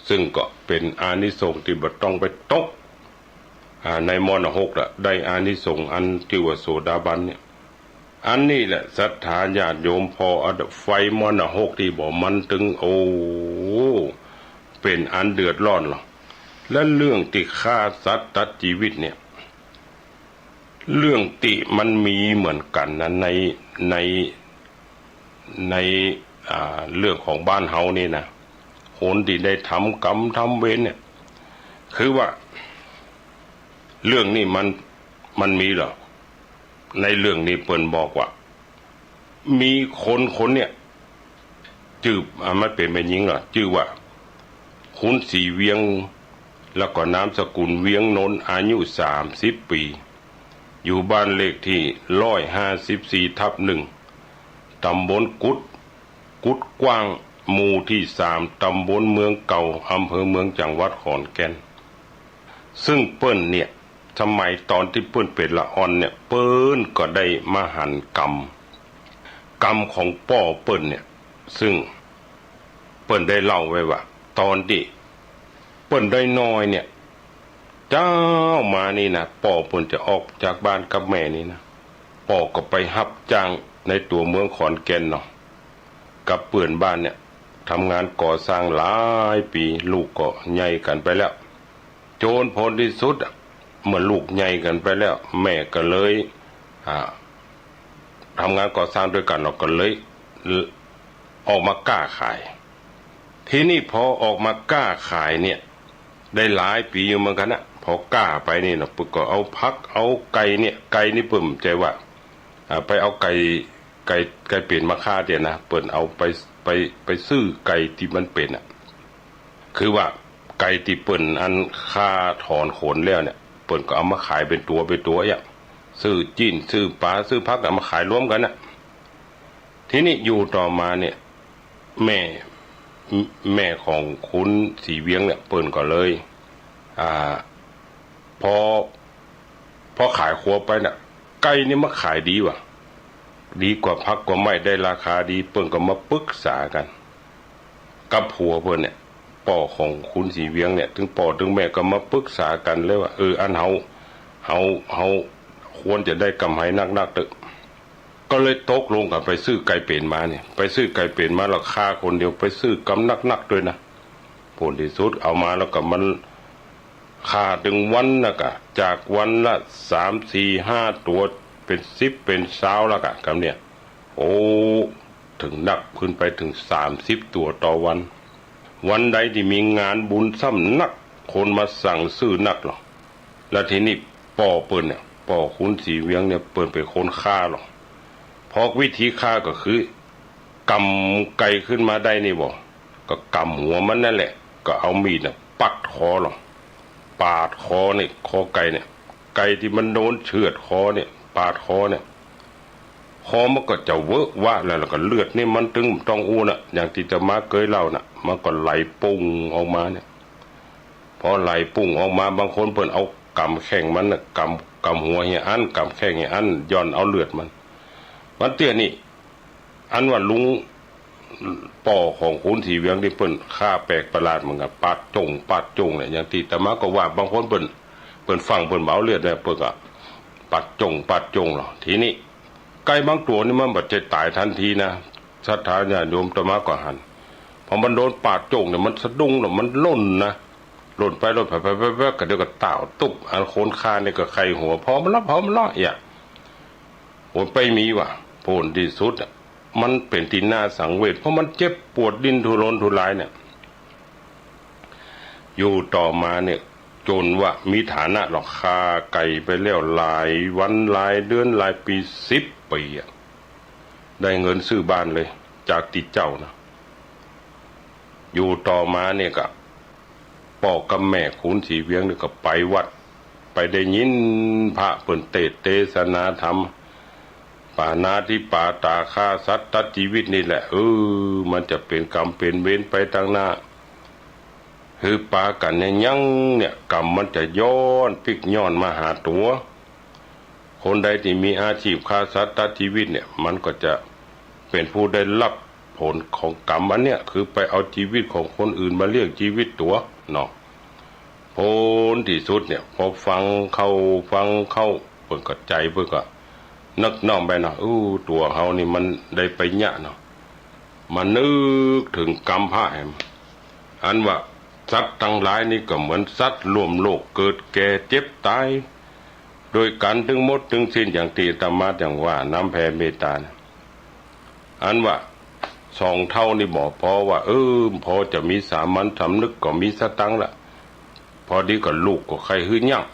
ซึ่งก็เป็นอานิสงส์ที่บ่ต้องไปตกในมรณะ6ได้อานิสงส์อันที่ว่าโสดาบันเนี่ยอันนี้แหละศรัทธาญาติโยมพอไฟมรณะ6ที่บอกมันถึงโอ้เป็นอันเดือดร้อนหรอกและเรื่องที่ฆ่าสัตว์ตัดชีวิตเนี่ยเรื่องติมันมีเหมือนกันนะในเรื่องของบ้านเฮานี่นะคนที่ได้ทำกรรมทำเวรเนี่ยคือว่าเรื่องนี้มันมีเหรอในเรื่องนี้เปิ้นบอกว่ามีคนเนี่ยชื่อมันเป็นแม่หญิงเหรอชื่อว่าคุณศรีเวียงแล้วก็นามสกุลเวียงนนท์อายุ30 ปีอยู่บ้านเลขที่154/1ตำบลกุดกว้างหมู่ที่3ตำบลเมืองเก่าอำเภอเมืองจังหวัดขอนแก่นซึ่งเปิ้นเนี่ยสมัยตอนที่เปิ้นเป็นละอ่อนเนี่ยเปิ้นก็ได้มาหันกรรมของป่อเปิ้นเนี่ยซึ่งเปิ้นได้เล่าไว้ว่าตอนที่เปิ้นได้น้อยเนี่ยเจ้ามานี่นะป่อเปิ้นจะออกจากบ้านกับแม่นี่นะป่อก็ไปรับจ้างในตัวเมืองขอนแก่นเนาะกับเปื่อนบ้านเนี่ยทำงานก่อสร้างหลายปีลูกก็ใหญ่กันไปแล้วโจรผลที่สุดเมื่อลูกใหญ่กันไปแล้วแม่ก็เลยทำงานก่อสร้างด้วยกันเราก็เลยออกมาก้าขายทีนี้พอออกมาก้าขายเนี่ยได้หลายปีอยู่เหมือนกันนะพอก้าไปนี่นะปุ๊บก็เอาพักเอาไก่เนี่ยไก่นี่เปิ่มใจว่าไปเอาไก่เปลี่ยนมาฆ่าเดี๋ยวนะเปิ่นเอาไปซื้อไก่ที่มันเป็นคือว่าไก่ที่เปิ่นอันฆ่าถอนขนแล้วเนี่ยเปิ่นก็เอามาขายเป็นตัวอย่างซื้อจีนซื้อปลาซื้อพักเอามาขายรวมกันนะทีนี้อยู่ต่อมาเนี่ยแม่ของคุณศรีเวียงเนี่ยเปิ่นก็เลยพอขายครัวไปเนี่ยไก่นี่มาขายดีว่ะดีกว่าพักก็ไม่ได้ราคาดีเปิ่นก็มาปรึกษากันกับผัวเปิ่นเนี่ยป่อของคุณศรีเวียงเนี่ยถึงป่อถึงแม่ก็มาปรึกษากันเลยว่าอันเฮาควรจะได้กำไรนักๆเถอะก็เลยตกลงกันไปซื้อไก่เป็นมาเนี่ยไปซื้อไก่เป็นมาแล้วฆ่าคนเดียวไปซื้อกำนักด้วยนะผลที่สุดเอามาแล้วก็มันฆ่าถึงวันนะกะจากวันละ3-4-5 ตัวเป็น10เป็น20แล้วกะกับเนี่ยโอ้ถึงนักขึ้นไปถึง30 ตัวต่อวันใดที่มีงานบุญซ้ำนักคนมาสั่งซื้อนักหรอกแล้วทีนี้ป่อเปิ้นเนี่ยป่อคุณศรีเวียงเนี่ยเปิ้นเป็นคนฆ่าหรอกพอวิธีฆ่าก็คือกำไก่ขึ้นมาได้นี่บ่ก็กำหัวมันนั่นแหละก็เอามีดน่ะปักคอหรอกปาดคอนี่คอไก่เนี่ยไก่ที่มันโดนเฉือดคอเนี่ยปาดคอเนี่ยคอมันก็จะเวอะวะแล้วก็เลือดนี่มันถึงต้องอู้น่ะอย่างที่จะมาเคยเล่าน่ะมันก็ไหลปุ่งออกมาเนี่ยพอไหลปุ่งออกมาบางคนเพิ่นเอากำแข้งมันน่ะกำหัวเฮียอันกำแข้งเฮียอันย้อนเอาเลือดมันเตี้ยนี่อันว่าลุงป่อของคุณศรีเวียงที่เปิ้นฆ่าแปลกประหลาดเหมือนกับปาดจงเนี่ยอย่างที่แต่มาก็ว่าบางคนเปิ้นฟังเปิ้นเบาเลือดเนี่ยเปิ้นก็ปาดจงหรอทีนี้ไก่บางตัวนี่มันบ่จะตายทันทีนะศรัทธาญาติโยมตมาก็หันพอมันโดนปาดจงเนี่ยมันสะดุ้งแล้วมันล่นนะล่นไปก็เดี๋ยวก็ต่าวตุ๊บอันโคนคาเนี่ยก็ไข่หัวพอมันละอย่าโหไปมีว่ะผลที่สุดมันเป็นที่น่าสังเวชเพราะมันเจ็บปวดดิ้นทุรนทุรายเนี่ยอยู่ต่อมาเนี่ยจนว่ามีฐานะหรอกคาไก่ไปแล้วหลายวันหลายเดือนหลายปี10 ปีได้เงินซื้อบ้านเลยจากติดเจ้านะอยู่ต่อมาเนี่ยก็พ่อกับแม่คุณศรีเวียงเนี่ยก็ไปวัดไปได้ยินพระเปิ่นเทศนาธรรมปานาธิปาตาฆ่าสัตว์ตัดชีวิตนี่แหละมันจะเป็นกรรมเป็นเวรไปทางหน้าคือปากันเนี่ยยังเนี่ยกรรมมันจะย้อนพลิกย้อนมาหาตัวคนใดที่มีอาชีพฆ่าสัตว์ตัดชีวิตเนี่ยมันก็จะเป็นผู้ได้รับ ผลของกรรมอันเนี้ยคือไปเอาชีวิตของคนอื่นมาเลี้ยงชีวิตตัวเนาะผลที่สุดเนี่ยพอฟังเข้าเพิ่นก็ใจเพิ่นก็นึกน้อมไปเนาะตัวเฮานี่มันได้ไปยะเนาะมานึกถึงกรรมพระแห่งอันว่าสัตว์ทั้งหลายนี่ก็เหมือนสัตว์ร่วมโลกเกิดแก่เจ็บตายโดยกันถึงหมดถึงสิ้นอย่างที่ธรรมะอย่างว่าน้ำแผ่เมตตานะอันว่าสองเท่านี่บอกพอว่าพอจะมีสามัญสำนึกก็มีสตังค์ละพอดีก็ลูกก็ใครหื้อยั่ง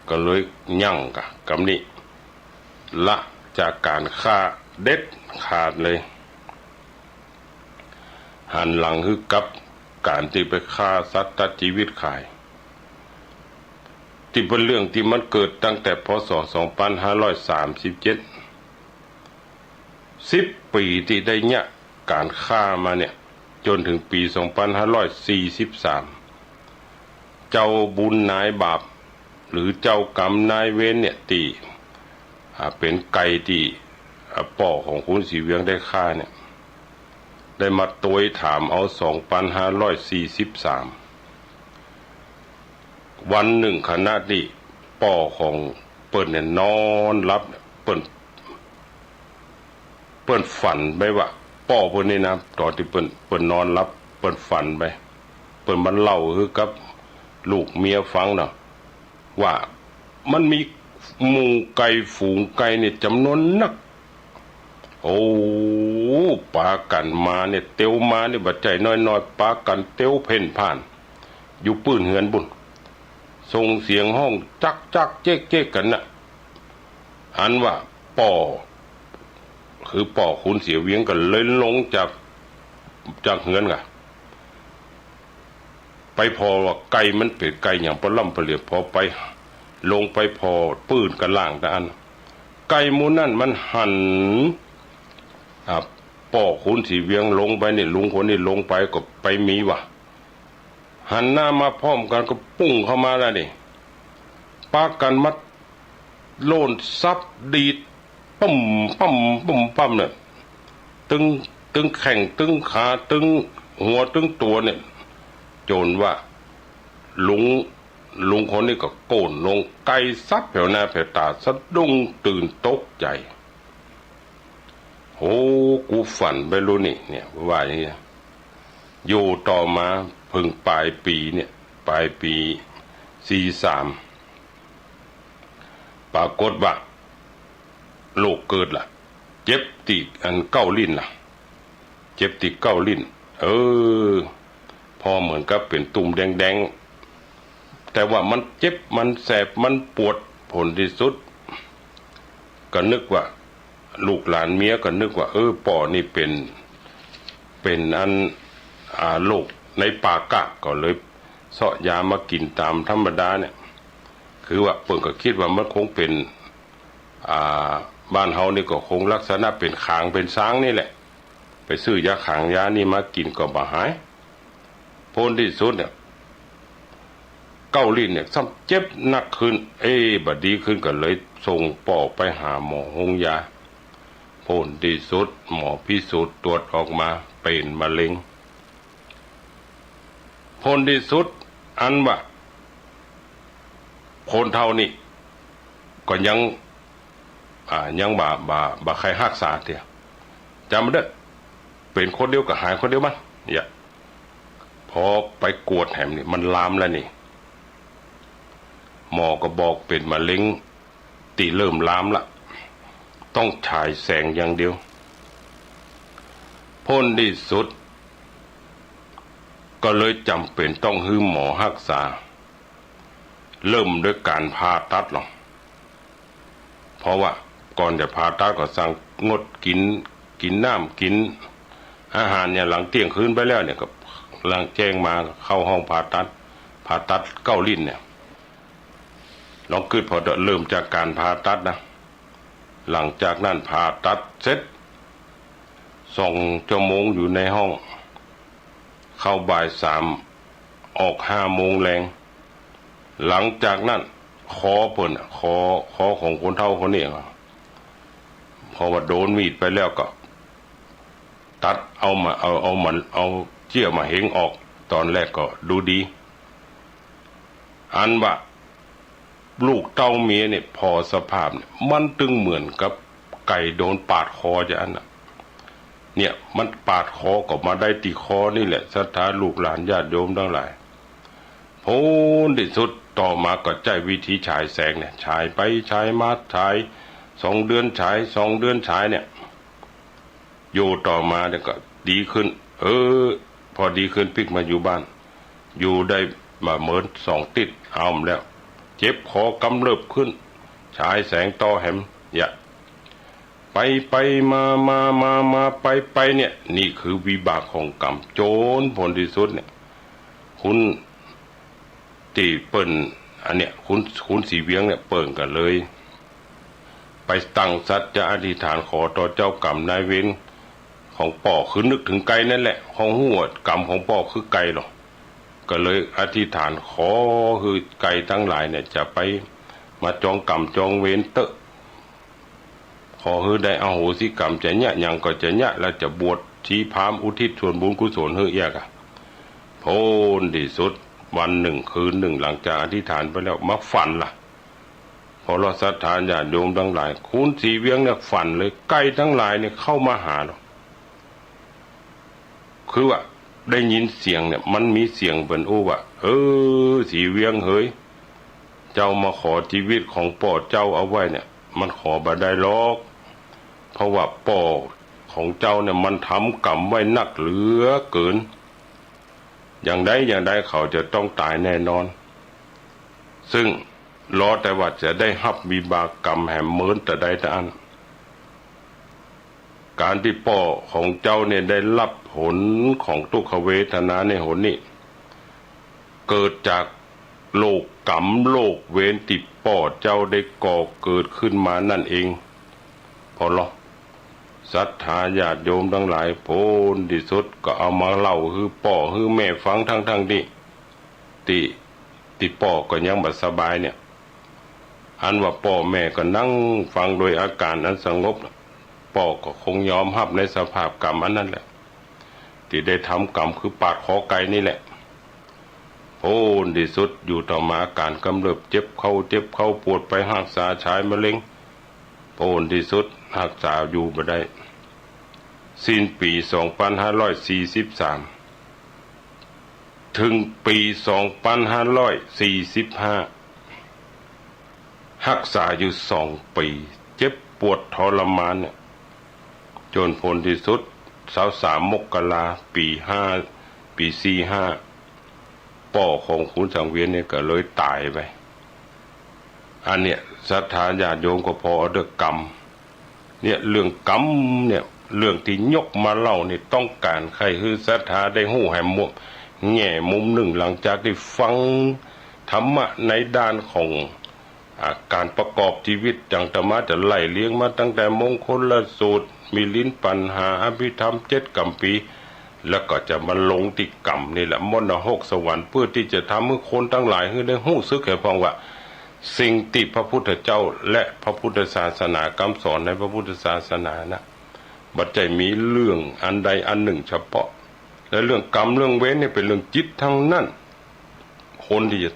ก็เลยยั่งกับนี่ละจากการฆ่าเด็ดขาดเลยหันหลังคือกับการที่ไปฆ่าสัตว์ตัดชีวิตขายที่เป็นเรื่องที่มันเกิดตั้งแต่พศ2537 10 ปีที่ได้เนี่ยการฆ่ามาเนี่ยจนถึงปี2543เจ้าบุญนายบาปหรือเจ้ากรรมนายเวรเนี่ยที่เป็นไก่ที่ป่อของคุณศรีเวียงได้ฆ่าเนี่ยได้มาตวยถามเอา2543วันหนึ่งขณะที่ป่อของเปิ้นเนี่ยนอนรับเปิ้นฝันไปว่าป่อเปิ้นนี่นะตอนที่เปิ้นนอนรับเปิ้นฝันไปเปิ้นมันเล่าคือกับลูกเมียฟังเนาะว่ามันมีหมู่ไก่ฝูงไก่เนี่ยจำนวนนักปากันมาเนี่ยเตียวมาเนี่ยบัดใจน้อยๆปากันเตียวเพ่นผ่านอยู่ปื้นเหือนบุญส่งเสียงห้องจักเจ๊กกันน่ะอันว่าป่อคือป่อคุณเสียเวียงกันเลยลงจากเหือนกะไปพอว่าไก่มันเป็นไก่อย่างปลาล่ำปลาเหลียบพอไปลงไปพอปื้นกันล่างแต่อันไก่มูนั่นมันหันป่อคุณสีเวียงลงไปนี่ลุงคนนี้ลงไปก็ไปมีว่ะหันหน้ามาพร้อมกันก็ปุ้งเข้ามาแล้วนี่ปากันมัดโลนซับดีดปั๊มเนี่ยตึงแข่งตึงขาตึงหัวตึงตัวเนี่ยโจนว่าลุงคนนี้ก็โกนลงไกซับแผ่วหน้าแผ่วตาสะดุ้งตื่นตกใจกูฝันไปรู้นี่เนี่ยว่าอย่างนี้อยู่ต่อมาพึ่งปลายปี43ปรากฏว่าโรคเกิดล่ะเจ็บติอันเก้าลิ้นล่ะเจ็บติเก้าลิ้นพอเหมือนกับเป็นตุ่มแดงแต่ว่ามันเจ็บมันแสบมันปวดผลที่สุดก็นึกว่าลูกหลานเมียก็นึกว่าป่อนี่เป็นอันโรคในปากะก็เลยเสาะยามากินตามธรรมดาเนี่ยคือว่าเพิ่นก็คิดว่ามันคงเป็นบ้านเฮานี่ก็คงลักษณะเป็นขางเป็นช้างนี่แหละไปซื้อยาขางยานี่มากินก็บ่หายพ้นที่สุดเนี่ยเก้าลิ้นเนี่ยซ้ำเจ็บหนักขึ้นบัดดีขึ้นก็เลยส่งป่อไปหาหมอหงยาพ้นที่สุดหมอพิสูจน์ตรวจออกมาเป็นมะเร็งพ้นที่สุดอันว่าคนเท่านี้ก็ยังบ่ใครรักษาเดียวจำไม่ได้เป็นคนเดียวกับหายคนเดียวมันเนี่ยพอไปกวดแหมนี่มันลามแล้วนี่หมอก็บอกเป็นมะเร็งตีเริ่มลามละต้องฉายแสงอย่างเดียวพ้นที่สุดก็เลยจำเป็นต้องให้หมอรักษาเริ่มด้วยการผ่าตัดหรอกเพราะว่าก่อนจะผ่าตัดก็สั่งงดกินน้ำกินอาหารเนี่ยหลังเที่ยงคืนไปแล้วเนี่ยก็หลังแจ้งมาเข้าห้องผ่าตัดเก้าลิ้นเนี่ยลองคิดพอเริ่มจากการผ่าตัดนะหลังจากนั้นผ่าตัดเสร็จ2 ชั่วโมงอยู่ในห้องเข้าบ่าย 3ออก5 โมงแรงหลังจากนั้นคอเพิ่นคอของคนเฒ่าคนนี้พอว่าโดนมีดไปแล้วก็ ตัดเอามาเอาเจี้ยมาเฮงออกตอนแรกก็ดูดีอันว่าลูกเต้าเมียเนี่ยพอสภาพเนี่ยมันตึงเหมือนกับไก่โดนปาดคอจะอันน่ะเนี่ยมันปาดคอก็มาได้ตีคอนี่แหละศรัทธาลูกหลานญาติโยมทั้งหลายโพ้นที่สุดต่อมาก็ใจวิธีฉายแสงเนี่ยฉายไปฉายมาฉาย2 เดือนฉาย2 เดือนฉายเนี่ยอยู่ต่อมาเนี่ยก็ดีขึ้นพอดีขึ้นปิกมาอยู่บ้านอยู่ได้มาเหมือน2 ติดเอาแล้วเจ็บคอกำเริบขึ้นฉายแสงต่อแหมอย่าไปไปเนี่ยนี่คือวิบากของกรรมโจรผลที่สุดเนี่ยคุณตีเปิ่นอันเนี้ยคุณสีเวียงเนี่ยเปิ่นกันเลยไปตั้งสัจจะอธิษฐานขอต่อเจ้ากรรมนายเวรของป่อคือนึกถึงไก่นั่นแหละของหัวกรรมของป่อคือไก่หรอกก็เลยอธิษฐานขอคือไก่ทั้งหลายเนี่ยจะไปมาจองกรรมจองเวรเตอะขอให้ได้อโหสิกรรมจะเนี่ยยังก็จะเนี่ยแล้วจะบวชชี้พามอุทิศส่วนบุญกุศลเฮือแยกโพ้นที่สุดวันหนึ่งคืนหนึ่งหลังจากอธิษฐานไปแล้วมาฝันล่ะพอเราศรัทธาญาติโยมทั้งหลายคุณสีเวียงเนี่ยฝันเลยไก่ทั้งหลายเนี่ยเข้ามาหาเราคือว่าได้ยินเสียงเนี่ยมันมีเสียงเป็นว่าสีเวียงเฮ้ยเจ้ามาขอชีวิตของป่อเจ้าเอาไว้เนี่ยมันขอบ่ได้หรอกเพราะว่าป่อของเจ้าเนี่ยมันทำกรรมไว้หนักเหลือเกินอย่างใดเขาจะต้องตายแน่นอนซึ่งรอแต่ว่าจะได้รับวิบากกรรมแห่งเมินแต่ใดแต่อันการที่ป่อของเจ้าเนี่ยได้รับผลของทุกขเวทนาในหนนี้เกิดจากโลกกรรมโลกเวรติป่อเจ้าได้ก่อเกิดขึ้นมานั่นเองพอหรอศรัทธาญาติโยมทั้งหลายโพนที่สุดก็เอามาเล่าคือป่อคือแม่ฟังทั้งที่ติป่อก็ยังบ่สบายเนี่ยอันว่าป่อแม่ก็นั่งฟังโดยอาการอันสงบป่อก็คงยอมรับในสภาพกรรมอันนั้นแหละที่ได้ทำกรรมคือปาดคอไก่นี่แหละโพ้นที่สุดอยู่ต่อมาการกำเริบเจ็บเข้าปวดไปรักษาชายมะเร็งโพ้นที่สุดรักษาอยู่บ่ได้สิ้นปี2543ถึงปี2545รักษาอยู่2 ปีเจ็บปวดทรมานเนี่ยจนผลที่สุด23 มกราปี45ป่อของคุณสังเวียนเนี่ยก็เลยตายไปอันเนี้ยศรัทธาญาติโยมก็พอเอาเรื่องกรรมเนี่ยเรื่องกรรมเนี่ยเรื่องที่ยกมาเล่านี่ต้องการใครคือศรัทธาได้หู้แห่งมุมแง่มุมหนึ่งหลังจากที่ฟังธรรมะในด้านของการประกอบชีวิตจังธรรมะจะไล่เลี้ยงมาตั้งแต่มงคลสูตรมีลิ้นปัญหาอภิธรรม7 กัมปีแล้วก็จะมาลงติกรรมนี่แหละมนต์6 สวรรค์เพื่อที่จะทำให้คนทั้งหลายให้ได้หู้ซึกแห่งพองว่าสิ่งที่พระพุทธเจ้าและพระพุทธศาสนากำสอนในพระพุทธศาสนานะบัดใจมีเรื่องอันใดอันหนึ่งเฉพาะและเรื่องกรรมเรื่องเวรนี่เป็นเรื่องจิตทั้งนั้นคนที่จะ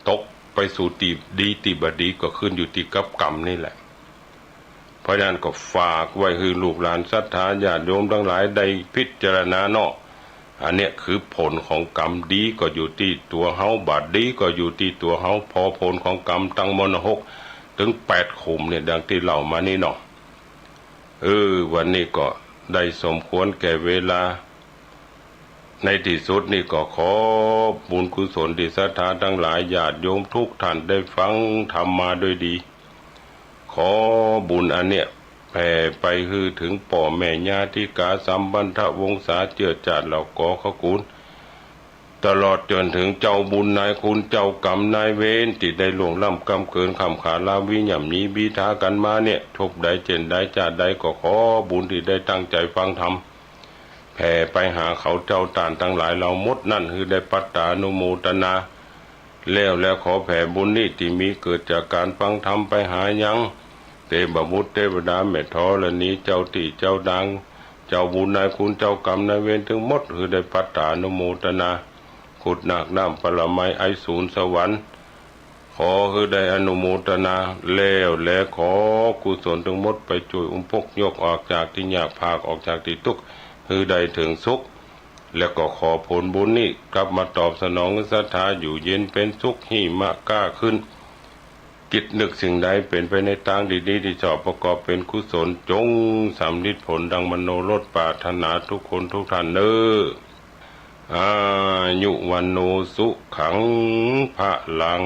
ตกไปสู่ตีดีตีบดีก็ขึ้นอยู่ที่กับกรรมนี่แหละเพราะฉะนั้นก็ฝากไว้คือลูกหลานศรัทธาญาติโยมทั้งหลายได้พิจารณาเนาะอันเนี้ยคือผลของกรรมดีก็อยู่ที่ตัวเฮาบาดดีก็อยู่ที่ตัวเฮาพอผลของกรรมตั้งมนต์6 ถึง 8 ขุมเนี่ยดังที่เล่ามานี่เนาะวันนี้ก็ได้สมควรแก่เวลาในที่สุดนี่ก็ขอบุญกุศลที่ศรัทธาทั้งหลายญาติโยมทุกท่านได้ฟังธรรมมาด้วยดีขอบุญอันเนี้ยแผ่ไปคือถึงพ่อแม่ญาติกาสัมพันธวงศาเจือจาดเหล่ากอขกุลตลอดจนถึงเจ้าบุญนายคุณเจ้ากรรมนายเวรที่ได้ล่วงล้ำกรรมเกินคำขาลาวิญญาณนี้บีทากันมาเนี่ยทบใดเจนใดจาดใดก็ขอบุญที่ได้ตั้งใจฟังธรรมแผ่ไปหาเขาเจ้าต่านทั้งหลายเราหมดนั่นคือได้ปัตตานุโมทนาแล้วขอแผ่บุญนี้ที่มีเกิดจากการฟังธรรมไปหายังเทพบุตรเทวดาแม่ธรณีเจ้าที่เจ้าดัง เจ้าบุญนายคุณเจ้ากรรมนายเวรถึงหมดคือได้พัฒนานุโมทนาขุดหนักน้ำปรมัยไอศูนย์สวรรค์ขอคือได้อนุโมทนาแล้วและขอกุศลทั้งหมดไปช่วยพกยกออกจากที่ยากพากออกจากที่ทุกข์คือได้ถึงสุขแล้วก็ขอผลบุญนี้กลับมาตอบสนองศรัทธาอยู่เย็นเป็นสุขหิมะกล้าขึ้นกิจนึกสิ่งใดเป็นไปในทางดีๆที่ชอบประกอบเป็นกุศลจงสำลิดผลดังมโนรสปรารถนาทุกคนทุกท่านเด้ออายุวันโนสุขังพะลัง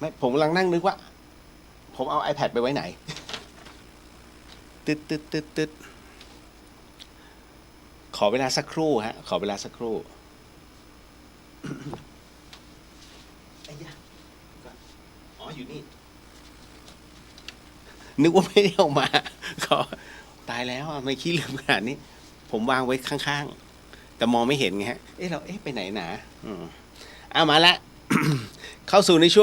ไม่ผมกำลังนั่งนึกว่า ผมเอา iPad ไปไว้ไหน ตึ๊ดขอเวลาสักครู่ฮะ ขอเวลาสักครู่ไอ้ยะอ๋อ อยู่นี่ นึกว่าไม่ได้เอามา ขอตายแล้วไม่ขี้ลืมขนาดนี้ ผมวางไว้ข้างๆ แต่มองไม่เห็นไงฮะ เอ๊ะไปไหนหนาเอามาละ เข้าสู่ในช่วง